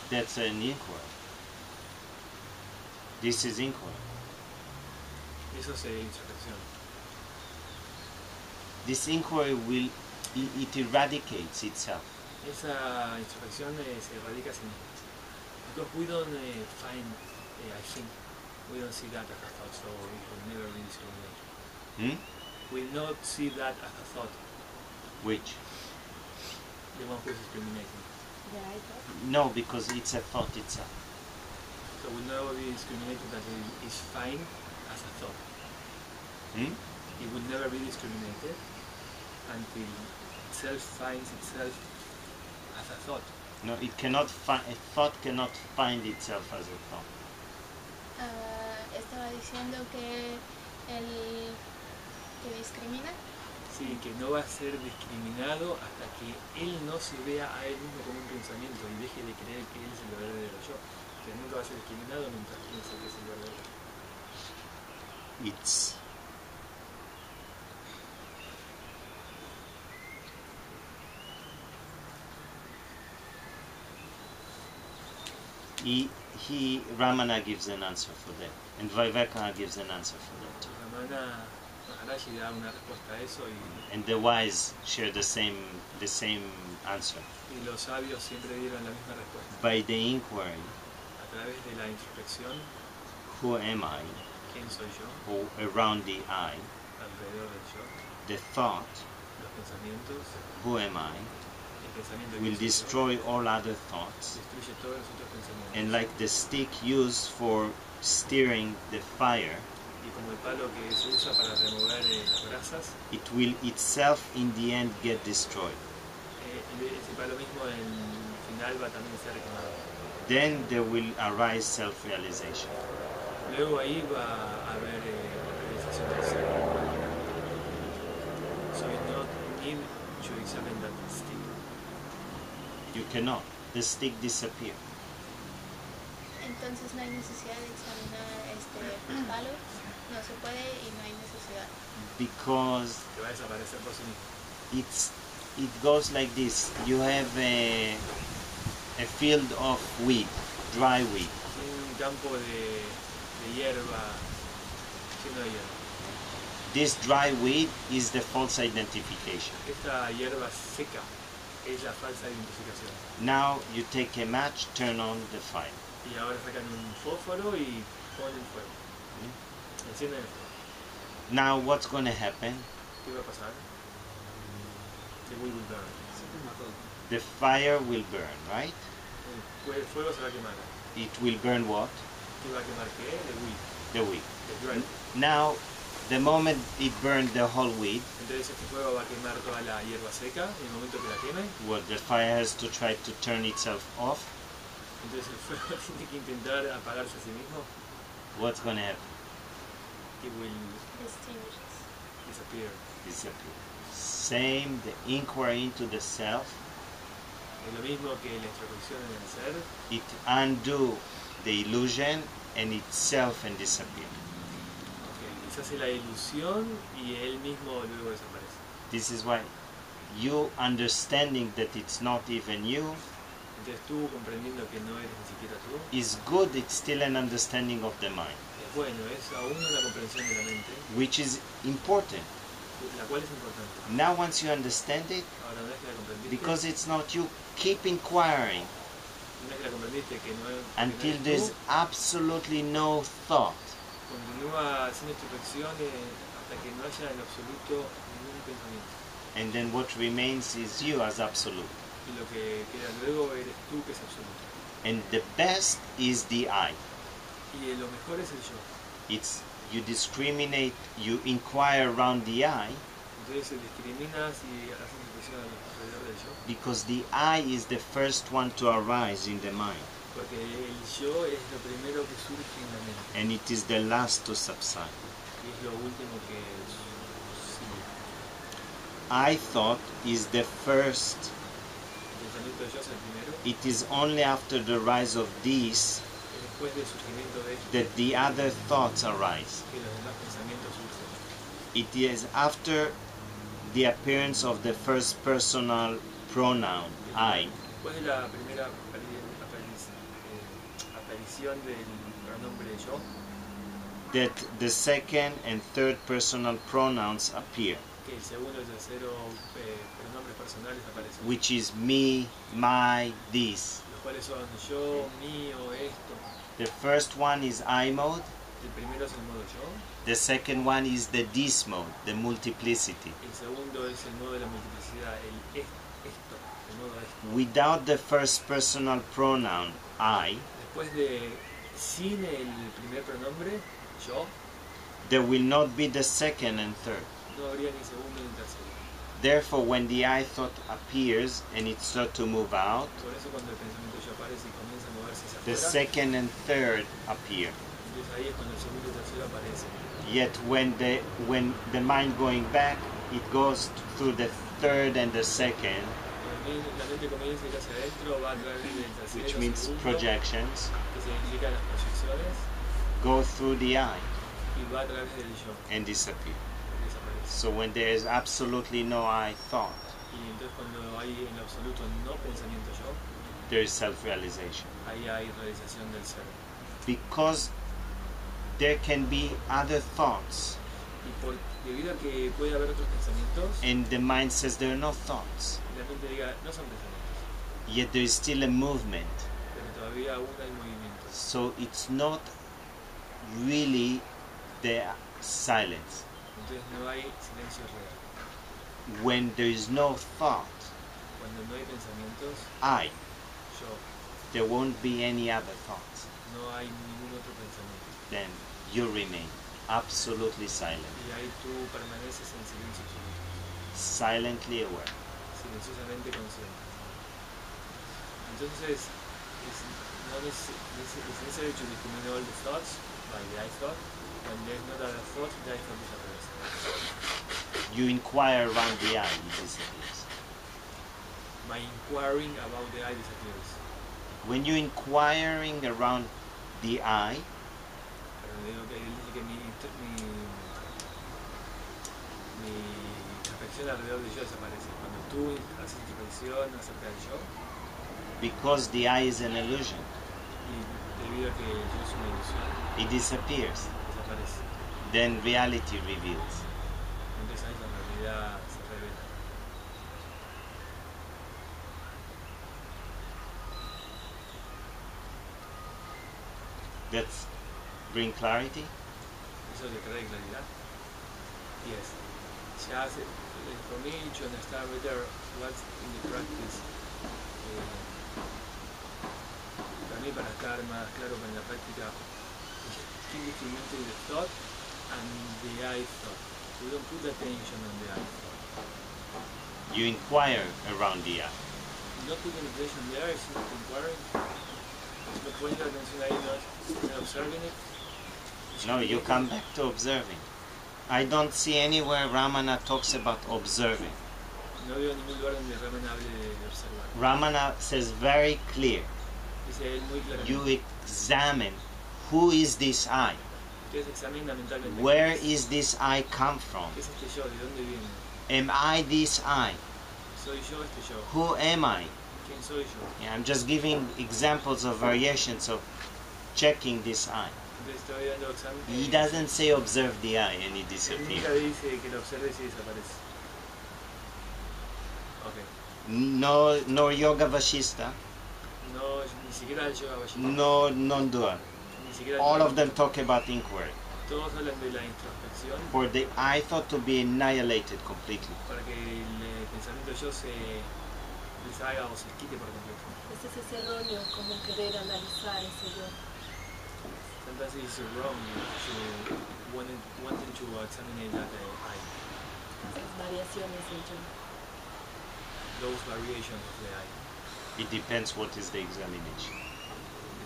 That's an inquiry. This is inquiry. Eso es introspección. This inquiry will, it eradicates itself. Esa introspección se erradica sin because we don't find, I think, we don't see that as a thought, so it will never be discriminated. We not see that as a thought, Which? the one who is discriminating. No, because it's a thought itself. So will never be discriminated that it is fine as a thought. It will never be discriminated until itself finds itself as a thought. No, it cannot find, a thought cannot find itself as a thought. Estaba diciendo que el que discrimina. Sí, que no va a ser discriminado hasta que él no se vea a él mismo como un pensamiento y deje de creer que él es el verdadero yo. Que nunca va a ser discriminado mientras piensa que es el verdadero. It's Ramana gives an answer for that, and Viveka gives an answer for that too. Ramana Maharaji da una respuesta a eso And the wise share the same answer. y los sabios siempre dieron la misma respuesta. By the inquiry, A través de la introspección, who am I? ¿quién soy yo? Or around the I, Alrededor del yo. the thought los pensamientos, who am I, el pensamiento will que soy yo, destroy all other thoughts. destruye todos los otros pensamientos. And like the stick used for stirring the fire, Y como el palo que se usa para remover las brasas, it will itself in the end get destroyed. ese palo mismo en el final va también a ser quemado. Then there will arise self-realization. Luego ahí va a haber realización del ser. So you don't need to examine that stick. You cannot. The stick disappears. Entonces no hay necesidad de examinar este palo, no se puede y no hay necesidad. Because Que va a desaparecer por sí mismo. it goes like this. You have a field of wheat, dry wheat. Un campo de hierba, lleno de hierba. This dry wheat is the false identification. Esta hierba seca es la falsa identificación. Now you take a match, turn on the fire. Y ahora sacan un fósforo y ponen fuego. Encienden el fuego. Now what's going to happen? ¿Qué va a pasar? The wood will burn. The fire will burn, right? El fuego se va a quemar. It will burn what? ¿Qué va a quemar qué? The wheat. The wheat. The dry. Now, the moment it burned the whole wheat, Entonces este fuego va a quemar toda la hierba seca. En el momento que la queme, what the fire has to try to turn itself off. entonces el fuego tiene que intentar apagarse a sí mismo. What's going to happen? It will Extinguishes. disappear. Disappear. Same, the inquiry into the self, Es lo mismo que la introducción en el ser. it undo the illusion and itself and disappear. Okay. Se hace la ilusión y él mismo luego desaparece. This is why you understanding that it's not even you Entonces tú comprendiendo que no eres ni siquiera tú, is good. It's still an understanding of the mind, es bueno, es aún una comprensión de la mente, which is important. la cual es importante. Now once you understand it, Ahora una vez que la comprendiste, because it's not you, keep inquiring una vez que la comprendiste que no es, until que no there's eres tú, absolutely no thought. continúa haciendo introspección hasta que no haya en absoluto ningún pensamiento. And then what remains is you as absolute. Y lo que queda luego eres tú que es absoluto. And the best is the I. Y lo mejor es el yo. It's you discriminate, you inquire around the I, Entonces discriminas y haces introspección alrededor del yo. because the I is the first one to arise in the mind, Porque el yo es lo primero que surge en la mente. and it is the last to subside. Y es lo último que sigue. I thought is the first. El pensamiento de yo es el primero. It is only after the rise of these Y después del surgimiento de esto, that the other thoughts arise. que los demás pensamientos surgen. It is after the appearance of the first personal pronoun, I, Después de la primera aparición del pronombre yo, that the second and third personal pronouns appear, que el segundo y tercero pronombres personales aparecen. which is me, my, this. Los cuales son yo, mío, esto. The first one is I mode, El primero es el modo yo, the second one is the this mode, the multiplicity. el segundo es el modo de la multiplicidad, el esto, el modo esto. Without the first personal pronoun, I, Después de, sin el primer pronombre, yo, there will not be the second and third. no habría ni segundo ni tercero. Therefore, when the I thought appears and it starts to move out, Por eso cuando el pensamiento yo aparece y comienza a moverse hacia the afuera, second and third appear. entonces ahí es cuando el segundo y tercero aparecen. Yet when the mind going back, it goes through the third and the second, La mente comienza a ir hacia adentro, va a través del tercero, which means segundo, projections, que significan las proyecciones, go through the I y va a través del yo, and disappear. y desaparece. So when there is absolutely no I thought, Y entonces cuando hay en lo absoluto no pensamiento yo, there is self-realization. ahí hay realización del ser. Because there can be other thoughts, Y debido a que puede haber otros pensamientos, and the mind says there are no thoughts, y la mente diga, no son pensamientos, yet there is still a movement. pero todavía aún hay movimiento. So it's not really the silence. Entonces no hay silencio real. when there is no thought, Cuando no hay pensamientos, I, yo, there won't be any other thoughts. no hay ningún otro pensamiento. Then you remain absolutely silent, Y ahí tú permaneces en silencio absoluto, silently aware. silenciosamente consciente. Entonces, it's necessary to discriminate all the thoughts by the I thought. When there's not other thought, the I thought disappears. You inquire around the I, it disappears. My inquiring about the I disappears. When you're inquiring around the I, Pero le digo que él dice que mi introspección alrededor del yo desaparece. Cuando tú haces introspección acerca del yo, because the I is an illusion, y debido a que el yo es una ilusión, it disappears. desaparece. Then reality reveals. Entonces ahí la realidad se revela. That's bring clarity. Eso te trae claridad. Yes. Ya hace, for me to understand better what's in the practice, para mí para estar más claro en la práctica, distinguishing between the thought and the I thought. We don't put attention on the I thought. You inquire around the I. Not putting attention there is not inquiring. It's not putting attention ahí, not observing it. No, you come back to observing. I don't see anywhere Ramana talks about observing. No veo ningún lugar donde Ramana hable de observar. Ramana says very clear, Dice él muy claramente. you examine who is this I, Ustedes examinan mentalmente. where ¿Qué is this I come from, es este yo? ¿De dónde viene? am I this I, ¿Soy yo este yo? who am I? ¿Quién soy yo? Yeah, I'm just giving examples of variations of checking this I. Entonces estoy dando examen. He doesn't say observe the I and it Él nunca disappears. dice que lo observes y desaparece. Ok. No, nor Yoga Vashista, No, ni siquiera el yoga vajrayana. no Nondua. Ni siquiera el All yoga. of them talk about inquiry. Todos hablan de la introspección For the I thought to be annihilated completely. para que el pensamiento yo se deshaga o se quite por completo. Ese es ese erróneo, como querer analizar ese yo. Sometimes it's wrong to wanting to examine that I, Esas variaciones del yo. those variations of the I. It depends what is the examination.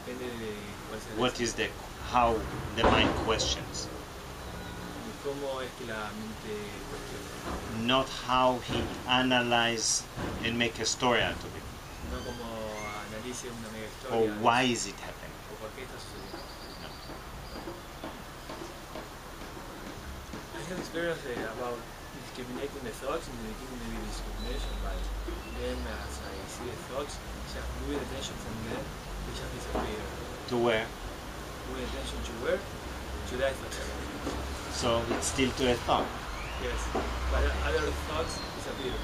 Depende de cuál sea What is the how the mind questions, de cómo es que la mente cuestiona, not how he analyze and make a story out of it, no como analice una mega or historia why is it happening. o por qué está sucediendo. I have experience about discriminating the thoughts in the beginning, maybe discrimination, but then as I see the thoughts, just moving attention from them, they just disappear. To where? Moving attention to where? To that thought. So it's still to a thought. Yes, but other thoughts disappear.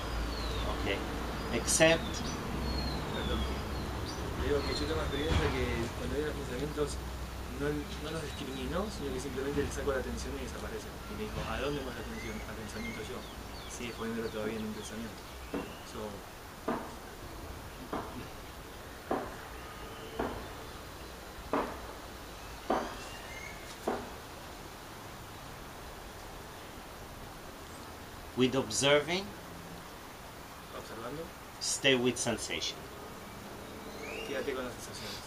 Okay. Except Perdón. Le digo que yo tengo experiencia que cuando hay los pensamientos no los discrimino, sino que simplemente les saco la atención y desaparecen. Y me dijo, ¿a dónde más la atención? Al pensamiento yo. Sigue poniéndolo todavía en un pensamiento. So, with observing, observando, stay with sensation. quédate con las sensaciones.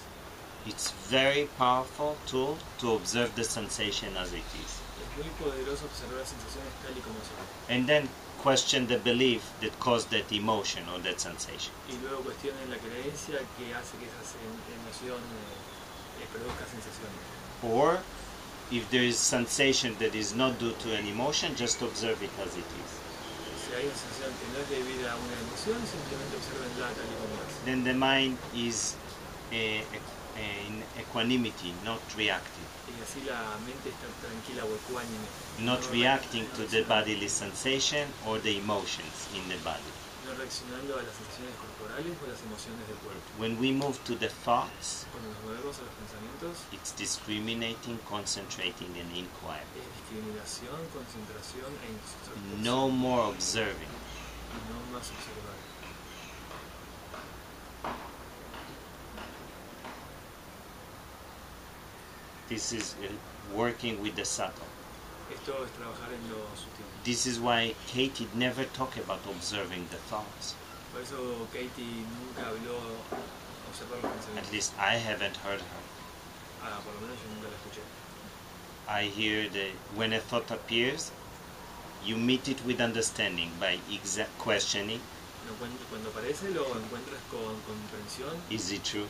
It's very powerful tool to observe the sensation as it is. Es muy poderoso observar sensaciones tal y como son. And then question the belief that caused that emotion or that sensation. Y luego cuestionen la creencia que hace que esa emoción produzca sensaciones. Or if there is sensation that is not due to an emotion, just observe it as it is. Si hay una sensación que no es debida a una emoción, simplemente observenla tal y como es. Then the mind is in equanimity, not reactive, Y así la mente está tranquila o ecuánime. not No reacting to the reaccionando- bodily sensation or the emotions in the body. No reaccionando a las sensaciones corporales o a las emociones del cuerpo. When we move to the thoughts, Cuando nos movemos a los pensamientos, it's discriminating, concentrating, and inquiring. es discriminación, concentración e introspección. No more observing. y no más observar. This is working with the subtle. Esto es trabajar en lo sutil. This is why Katie never talked about observing the thoughts. Por eso Katie nunca habló observar los At pensamientos. least I haven't heard her. Por lo menos yo nunca la escuché. I hear that when a thought appears, you meet it with understanding by exact questioning. Cuando aparece lo encuentras con comprensión, Is it true?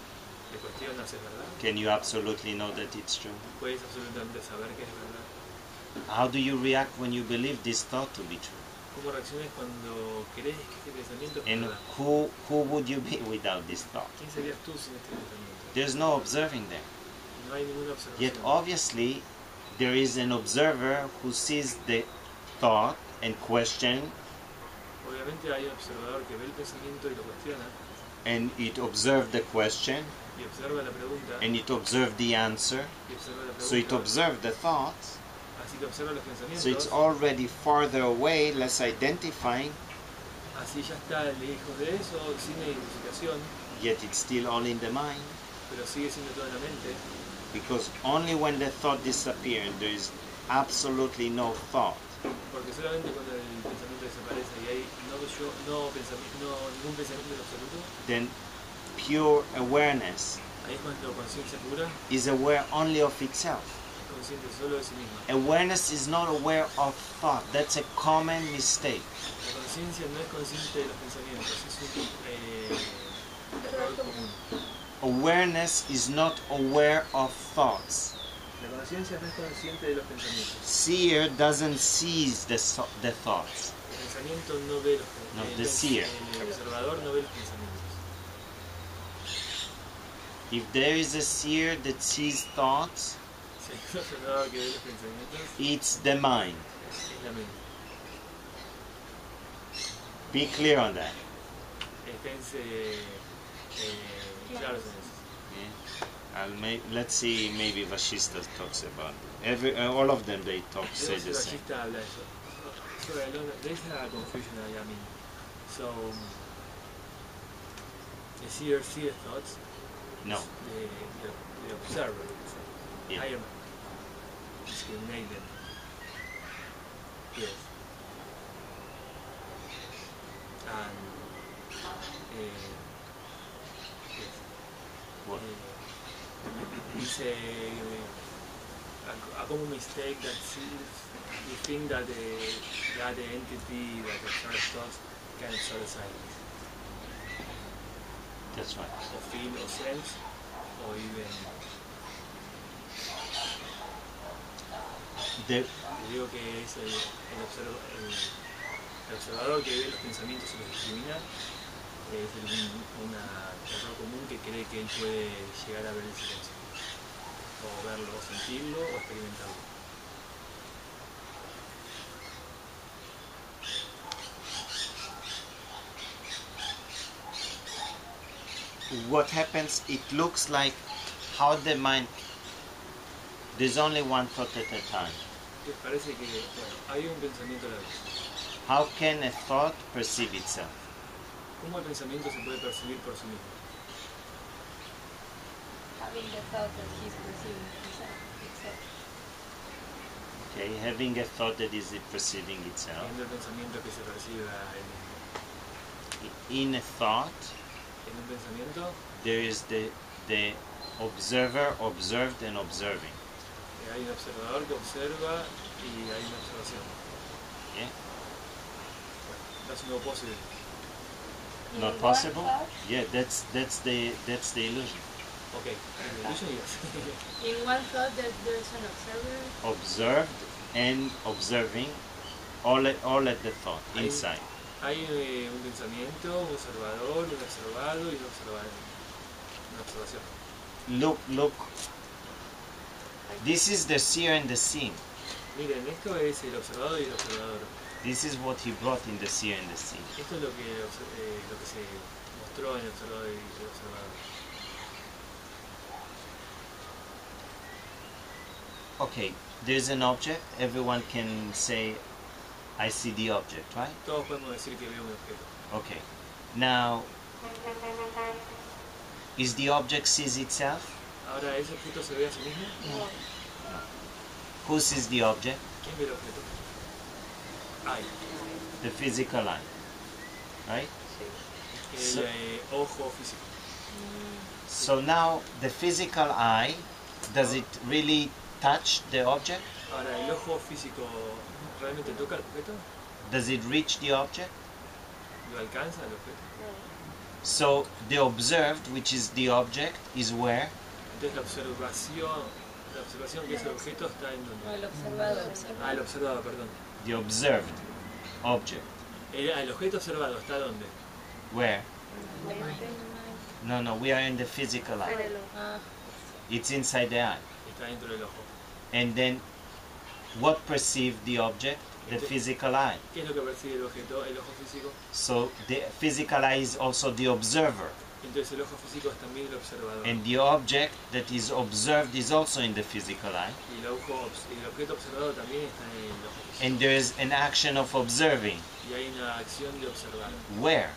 le cuestionas, ¿es verdad? Can you absolutely know that it's true? Puedes absolutamente saber que es verdad. How do you react when you believe this thought to be true? ¿Cómo reaccionas cuando crees que este pensamiento es And verdad? who would you be without this thought? ¿Quién serías tú sin este pensamiento? There's no observing there. No hay ninguna observación. Yet obviously there is an observer who sees the thought and question, Obviamente hay un observador que ve el pensamiento y lo cuestiona, and it observed the question, y observa la pregunta, and it observed the answer. y observa la pregunta. So it observed the thoughts. Así que observa los pensamientos. So it's already farther away, less identifying, Así ya está lejos de eso, sin identificación, yet it's still all in the mind. pero sigue siendo todo en la mente. Because only when the thought disappears, there is absolutely no thought. Porque solamente cuando el pensamiento desaparece y hay ningún pensamiento en absoluto, Then pure awareness ahí es cuando conciencia pura is aware only of itself. es consciente solo de sí misma. Awareness is not aware of thought. That's a common mistake. La conciencia no es consciente de los pensamientos, es un error común. Awareness is not aware of thoughts. La conciencia no es consciente de los pensamientos. Seer doesn't seize the thoughts. El pensamiento no ve los No, pensamientos. the seer. El observador no ve los pensamientos. If there is a seer that sees thoughts, Si hay un observador que ve los pensamientos, it's the mind. es la mente. Be clear on that. Esténse claros en eso. Let's see, maybe Vashista talks about it. All of them, they say Dios the same. Bajista habla de eso. Sorry, Alon, there's a confusion I mean. So, the seer sees thoughts, No. the observer, Yeah. higher mind, discriminate them. Yes. And, yes. What? It's a common mistake that you think that the entity that observes thoughts can observe silence, That's right. or feel, or sense, or even. Digo que es el observador que ve los pensamientos y los discrimina, es un error común que cree que él puede llegar a ver el silencio, o verlo, o sentirlo, o experimentarlo. What happens, it looks like how the mind, there's only one thought at a time. Entonces parece que, bueno, hay un pensamiento a la vez. How can a thought perceive itself? ¿Cómo el pensamiento se puede percibir por sí mismo? Having the thought that he's perceiving himself. Okay, having a thought that is perceiving itself. Viendo el pensamiento que se percibe a él mismo. In a thought, En un pensamiento there is the observer, observed and observing. hay un observador que observa y hay una observación. Yeah? That's no possible. In Not one possible? thought, Yeah, that's the illusion. Okay, the illusion yes. In one thought that there's an observer. Observed and observing, all at the thought, Hay- inside. Hay un pensamiento, un observador, un observado y una observación. Look. This is the seer and the seen. Miren, esto es el observado y el observador. This is what he brought in the seer and the seen. Esto es lo que se mostró en el observador y el observador. Okay, there's an object. Everyone can say, I see the object, right? Todos podemos decir que veo un objeto. Okay. Now, is the object sees itself? Ahora, ¿ese objeto se ve a sí mismo? Who sees the object? ¿Quién ve el objeto? Ay, The physical eye, right? el So- ojo físico. So now the physical eye, does it really touch the object? Ahora, ¿el ojo físico realmente toca el objeto? Does it reach the object? ¿Lo alcanza el objeto? So the observed, which is the object, is where? Entonces la observación que es el objeto está en O donde. el observado. Ah, el observado, perdón. The observed object. El objeto observado está donde. Where? No, we are in the physical eye. Ah, It's inside the eye. Está dentro del ojo. And then what perceives the object? The physical eye. ¿Qué es lo que percibe el objeto? El ojo físico. So the physical eye is also the observer. Entonces el ojo físico es también el observador. And the object that is observed is also in the physical eye. Y el objeto observado también está en el ojo físico. And there is an action of observing. Y hay una acción de observar. Where?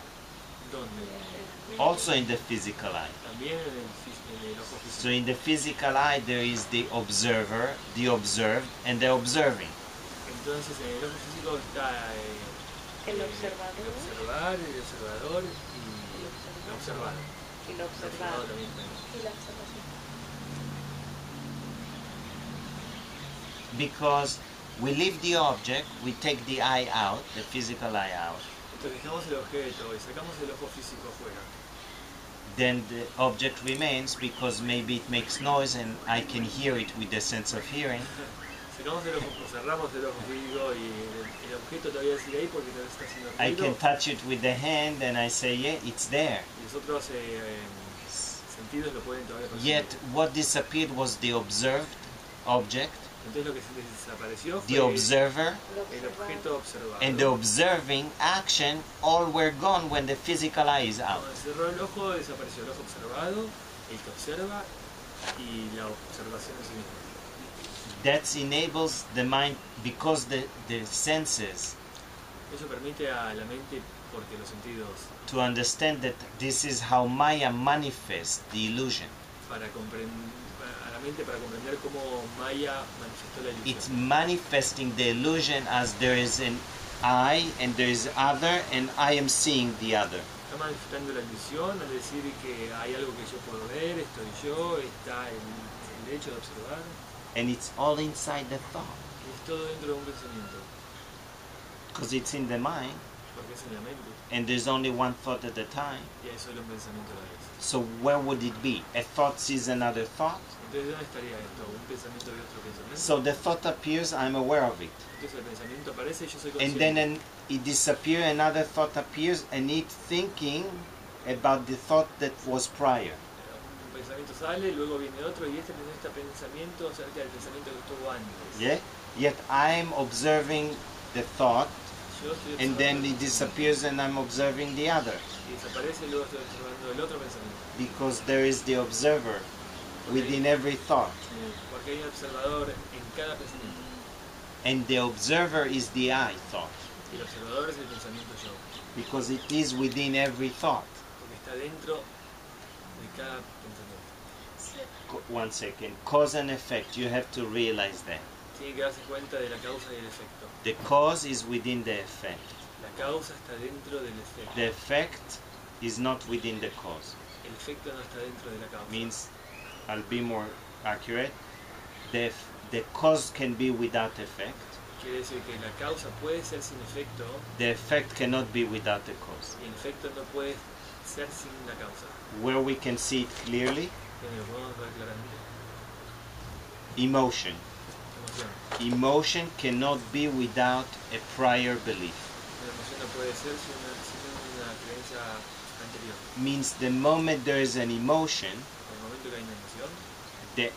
¿Dónde? Also in the physical eye. También en el ojo So físico. in the physical eye there is the observer, the observed, and the observing. Entonces en el ojo físico está El observador. el observar, el observador y el observado. Y lo El observado observado. también está ahí. Y la observación. Because we leave the object, we take the eye out, the physical eye out, Entonces dejamos el objeto y sacamos el ojo físico afuera. then the object remains because maybe it makes noise and I can hear it with the sense of hearing. Sacamos el ojo, cerramos el ojo físico y el objeto todavía sigue ahí porque no está haciendo I ruido. can touch it with the hand and I say, yeah, it's there. Y los otros sentidos lo pueden todavía percibir. Yet what disappeared was the observed object, Entonces lo que desapareció the fue observer, el objeto observado. and the observing action all were gone when the physical eye is out. Cuando cerró el ojo, desapareció el ojo observado, el que observa y la observación en sí misma. That enables the mind, because the senses, Eso permite a la mente, porque los sentidos, to understand that this is how Maya manifests the illusion. a la mente para comprender cómo Maya manifestó la It's ilusión. manifesting the illusion as there is an I and there is other and I am seeing the other. Está manifestando la ilusión al decir que hay algo que yo puedo ver, estoy yo, está el hecho de observar, And it's all inside the thought. y es todo dentro de un pensamiento, Because it's in the mind porque es en la mente, and there's only one thought at a time. y hay solo un pensamiento a la vez. So where would it be? A thought sees another thought. Entonces, ¿dónde estaría esto? Un pensamiento de otro pensamiento. So the thought appears, I'm aware of it. Entonces el pensamiento aparece y yo soy And consciente. then it disappears, another thought appears, and it thinking about the thought that was prior. Un pensamiento sale, luego viene otro y este pensamiento acerca del pensamiento que estuvo antes. Yeah? Yet I'm observing the thought, Yo estoy and then observando it disappears, and I'm observing the other. y desaparece y luego estoy observando el otro pensamiento. Because there is the observer within every thought. Porque hay un observador en cada pensamiento. And the observer is the I thought. Y el observador es el pensamiento yo. Because it is within every thought. Porque está dentro de cada pensamiento. One second. Cause and effect. You have to realize that. Tiene que darse cuenta de la causa y el efecto. The cause is within the effect. La causa está dentro del efecto. The effect is not within the cause. El efecto no está dentro de la causa. Means, I'll be more accurate. The cause can be without effect. Quiere decir que la causa puede ser sin efecto The effect cannot be without the cause. y el efecto no puede ser sin la causa. Where we can see it clearly, Que lo podemos ver claramente. emotion. Emoción. Emotion cannot be without a prior belief. Una emoción no puede ser sin una creencia anterior. Means the moment there is an emotion, En el momento que hay una emoción, the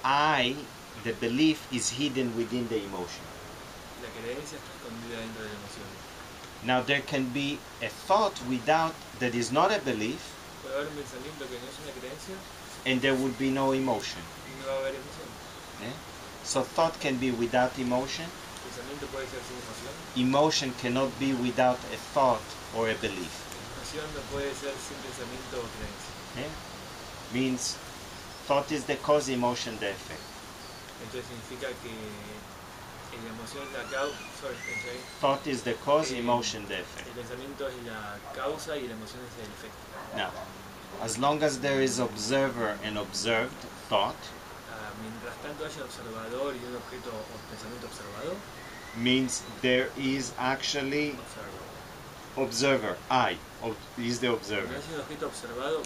I, the belief is hidden within the emotion. la creencia está escondida dentro de la emoción. Now there can be a thought without, that is not a belief, Puede haber un pensamiento que no es una creencia and there would be no emotion. y no va a haber emoción. eh? So thought can be without emotion, El pensamiento puede ser sin emoción. Emotion cannot be without a thought or a belief. Emoción no puede ser sin pensamiento o creencia. Yeah? Means thought is the cause, emotion the effect. Entonces significa que la emoción es la causa. Thought is the cause, emotion the effect. El pensamiento es la causa y la emoción es el efecto. Now, as long as there is observer and observed thought, Mientras tanto haya observador y un objeto o pensamiento observado, means there is actually observer. I is the observer. Cuando hay un objeto observado,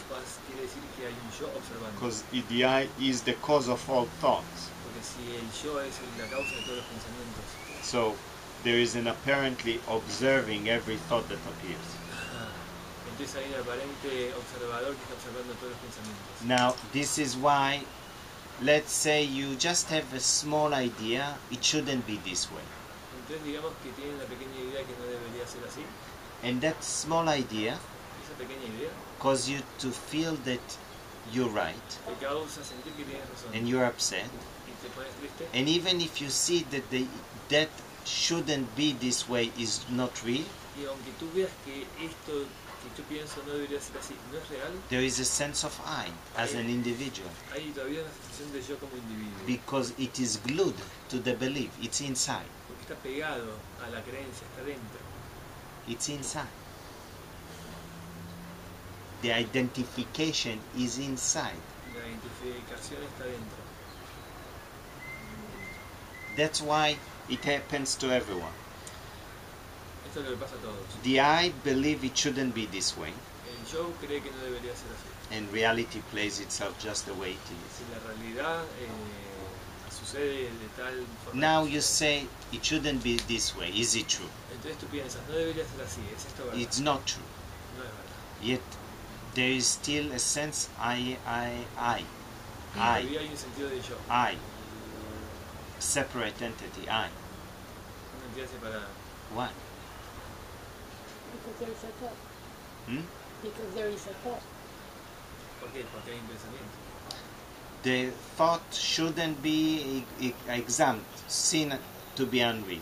quiere decir que hay un yo observando. Because the I is the cause of all thoughts. Porque si el yo es la causa de todos los pensamientos, So there is an apparently observing every thought that appears. entonces hay un aparente observador que está observando todos los pensamientos. Now this is why, let's say you just have a small idea, it shouldn't be this way. Entonces digamos que tienen una pequeña idea que no debería ser así. And that small idea Esa pequeña idea causes you to feel that you're right te causa sentir que tienes razón and you're upset. y te pones triste. And even if you see that that shouldn't be this way is not real, Y aunque tú veas que esto que yo pienso no debería ser así, no es real, there is a sense of I as an individual hay todavía una sensación de yo como individuo. because it is glued to the belief. It's inside. Porque está pegado a la creencia, está dentro. It's inside. The identification is inside. La identificación está dentro. That's why it happens to everyone. Esto es lo que pasa a todos. The I believe it shouldn't be this way, El yo cree que no debería ser así. and reality plays itself just the way it is. Si la realidad sucede de tal forma. Now you say it shouldn't be this way. Is it true? Entonces tú piensas, no debería ser así, ¿es esto verdad? It's not true. No es verdad. Yet there is still a sense I. Todavía hay un sentido de yo, I. Separate entity, I. una entidad separada. Why? Because there is a thought. Hmm? Because there is a thought. ¿Por qué? Porque hay un pensamiento. The thought shouldn't be exempt, seen to be unreal.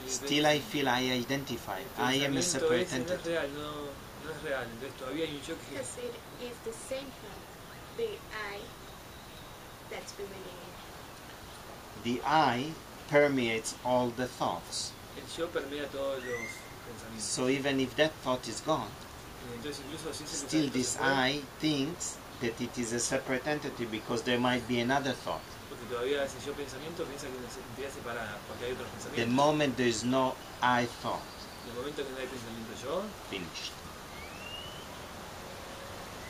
Still I feel I identify. I am a separate ese no es entity. real, no es real. Entonces todavía hay un yo que Because it is the same thing, the I that's believing in. The I permeates all the thoughts. el yo permea todos los pensamientos. So even if that thought is gone, Entonces incluso si ese still pensamiento this se fue, I thinks that it is a separate entity because there might be another thought. porque todavía ese yo pensamiento piensa que es una entidad separada, porque hay otros The pensamientos. moment there is no I thought, En el momento que no hay pensamiento yo, finished.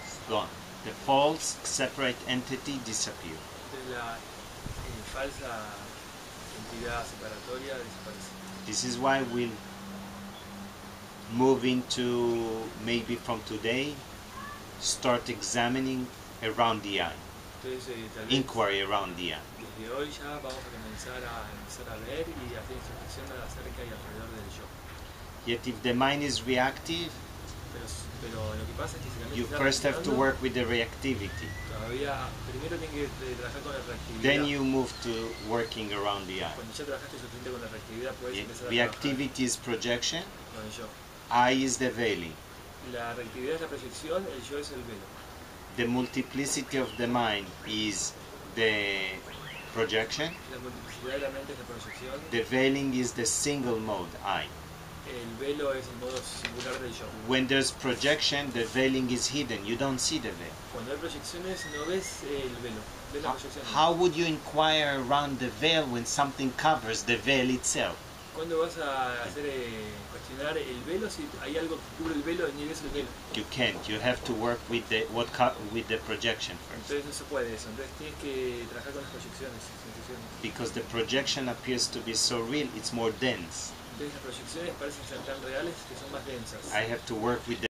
It's gone. The false separate entity disappears. entonces la falsa entidad separatoria desaparece. This is why we'll move into, maybe from today, start examining around the eye, Entonces tal vez inquiry around the eye. desde hoy ya vamos a empezar a ver y a hacer introspección acerca y alrededor del yo. Yet if the mind is reactive, Pero lo que pasa es que si la mente you está first have to reaccionando, work with the reactivity. todavía primero tiene que trabajar con la reactividad. Then you move to working around the eye. Cuando ya trabajaste suficiente con la reactividad, puedes empezar a trabajar Reactivity is projection, con el yo. I is the veiling. La reactividad es la proyección, el yo es el velo. The multiplicity of the mind is the projection. La multiplicidad de la mente es la proyección, The veiling is the single mode, I. el velo es el modo singular del yo. When there's projection, the veiling is hidden. You don't see the veil. Cuando hay proyecciones no ves el velo, ves la proyección. How would you inquire around the veil when something covers the veil itself? ¿Cuándo vas a hacer cuestionar el velo si hay algo que cubre el velo y ni ves el velo? You can't. You have to work with the with the projection first, Entonces no se puede eso, entonces tienes que trabajar con las proyecciones, sensaciones. because the projection appears to be so real. It's more dense. Entonces las proyecciones parecen ser tan reales que son más densas. I have to work with the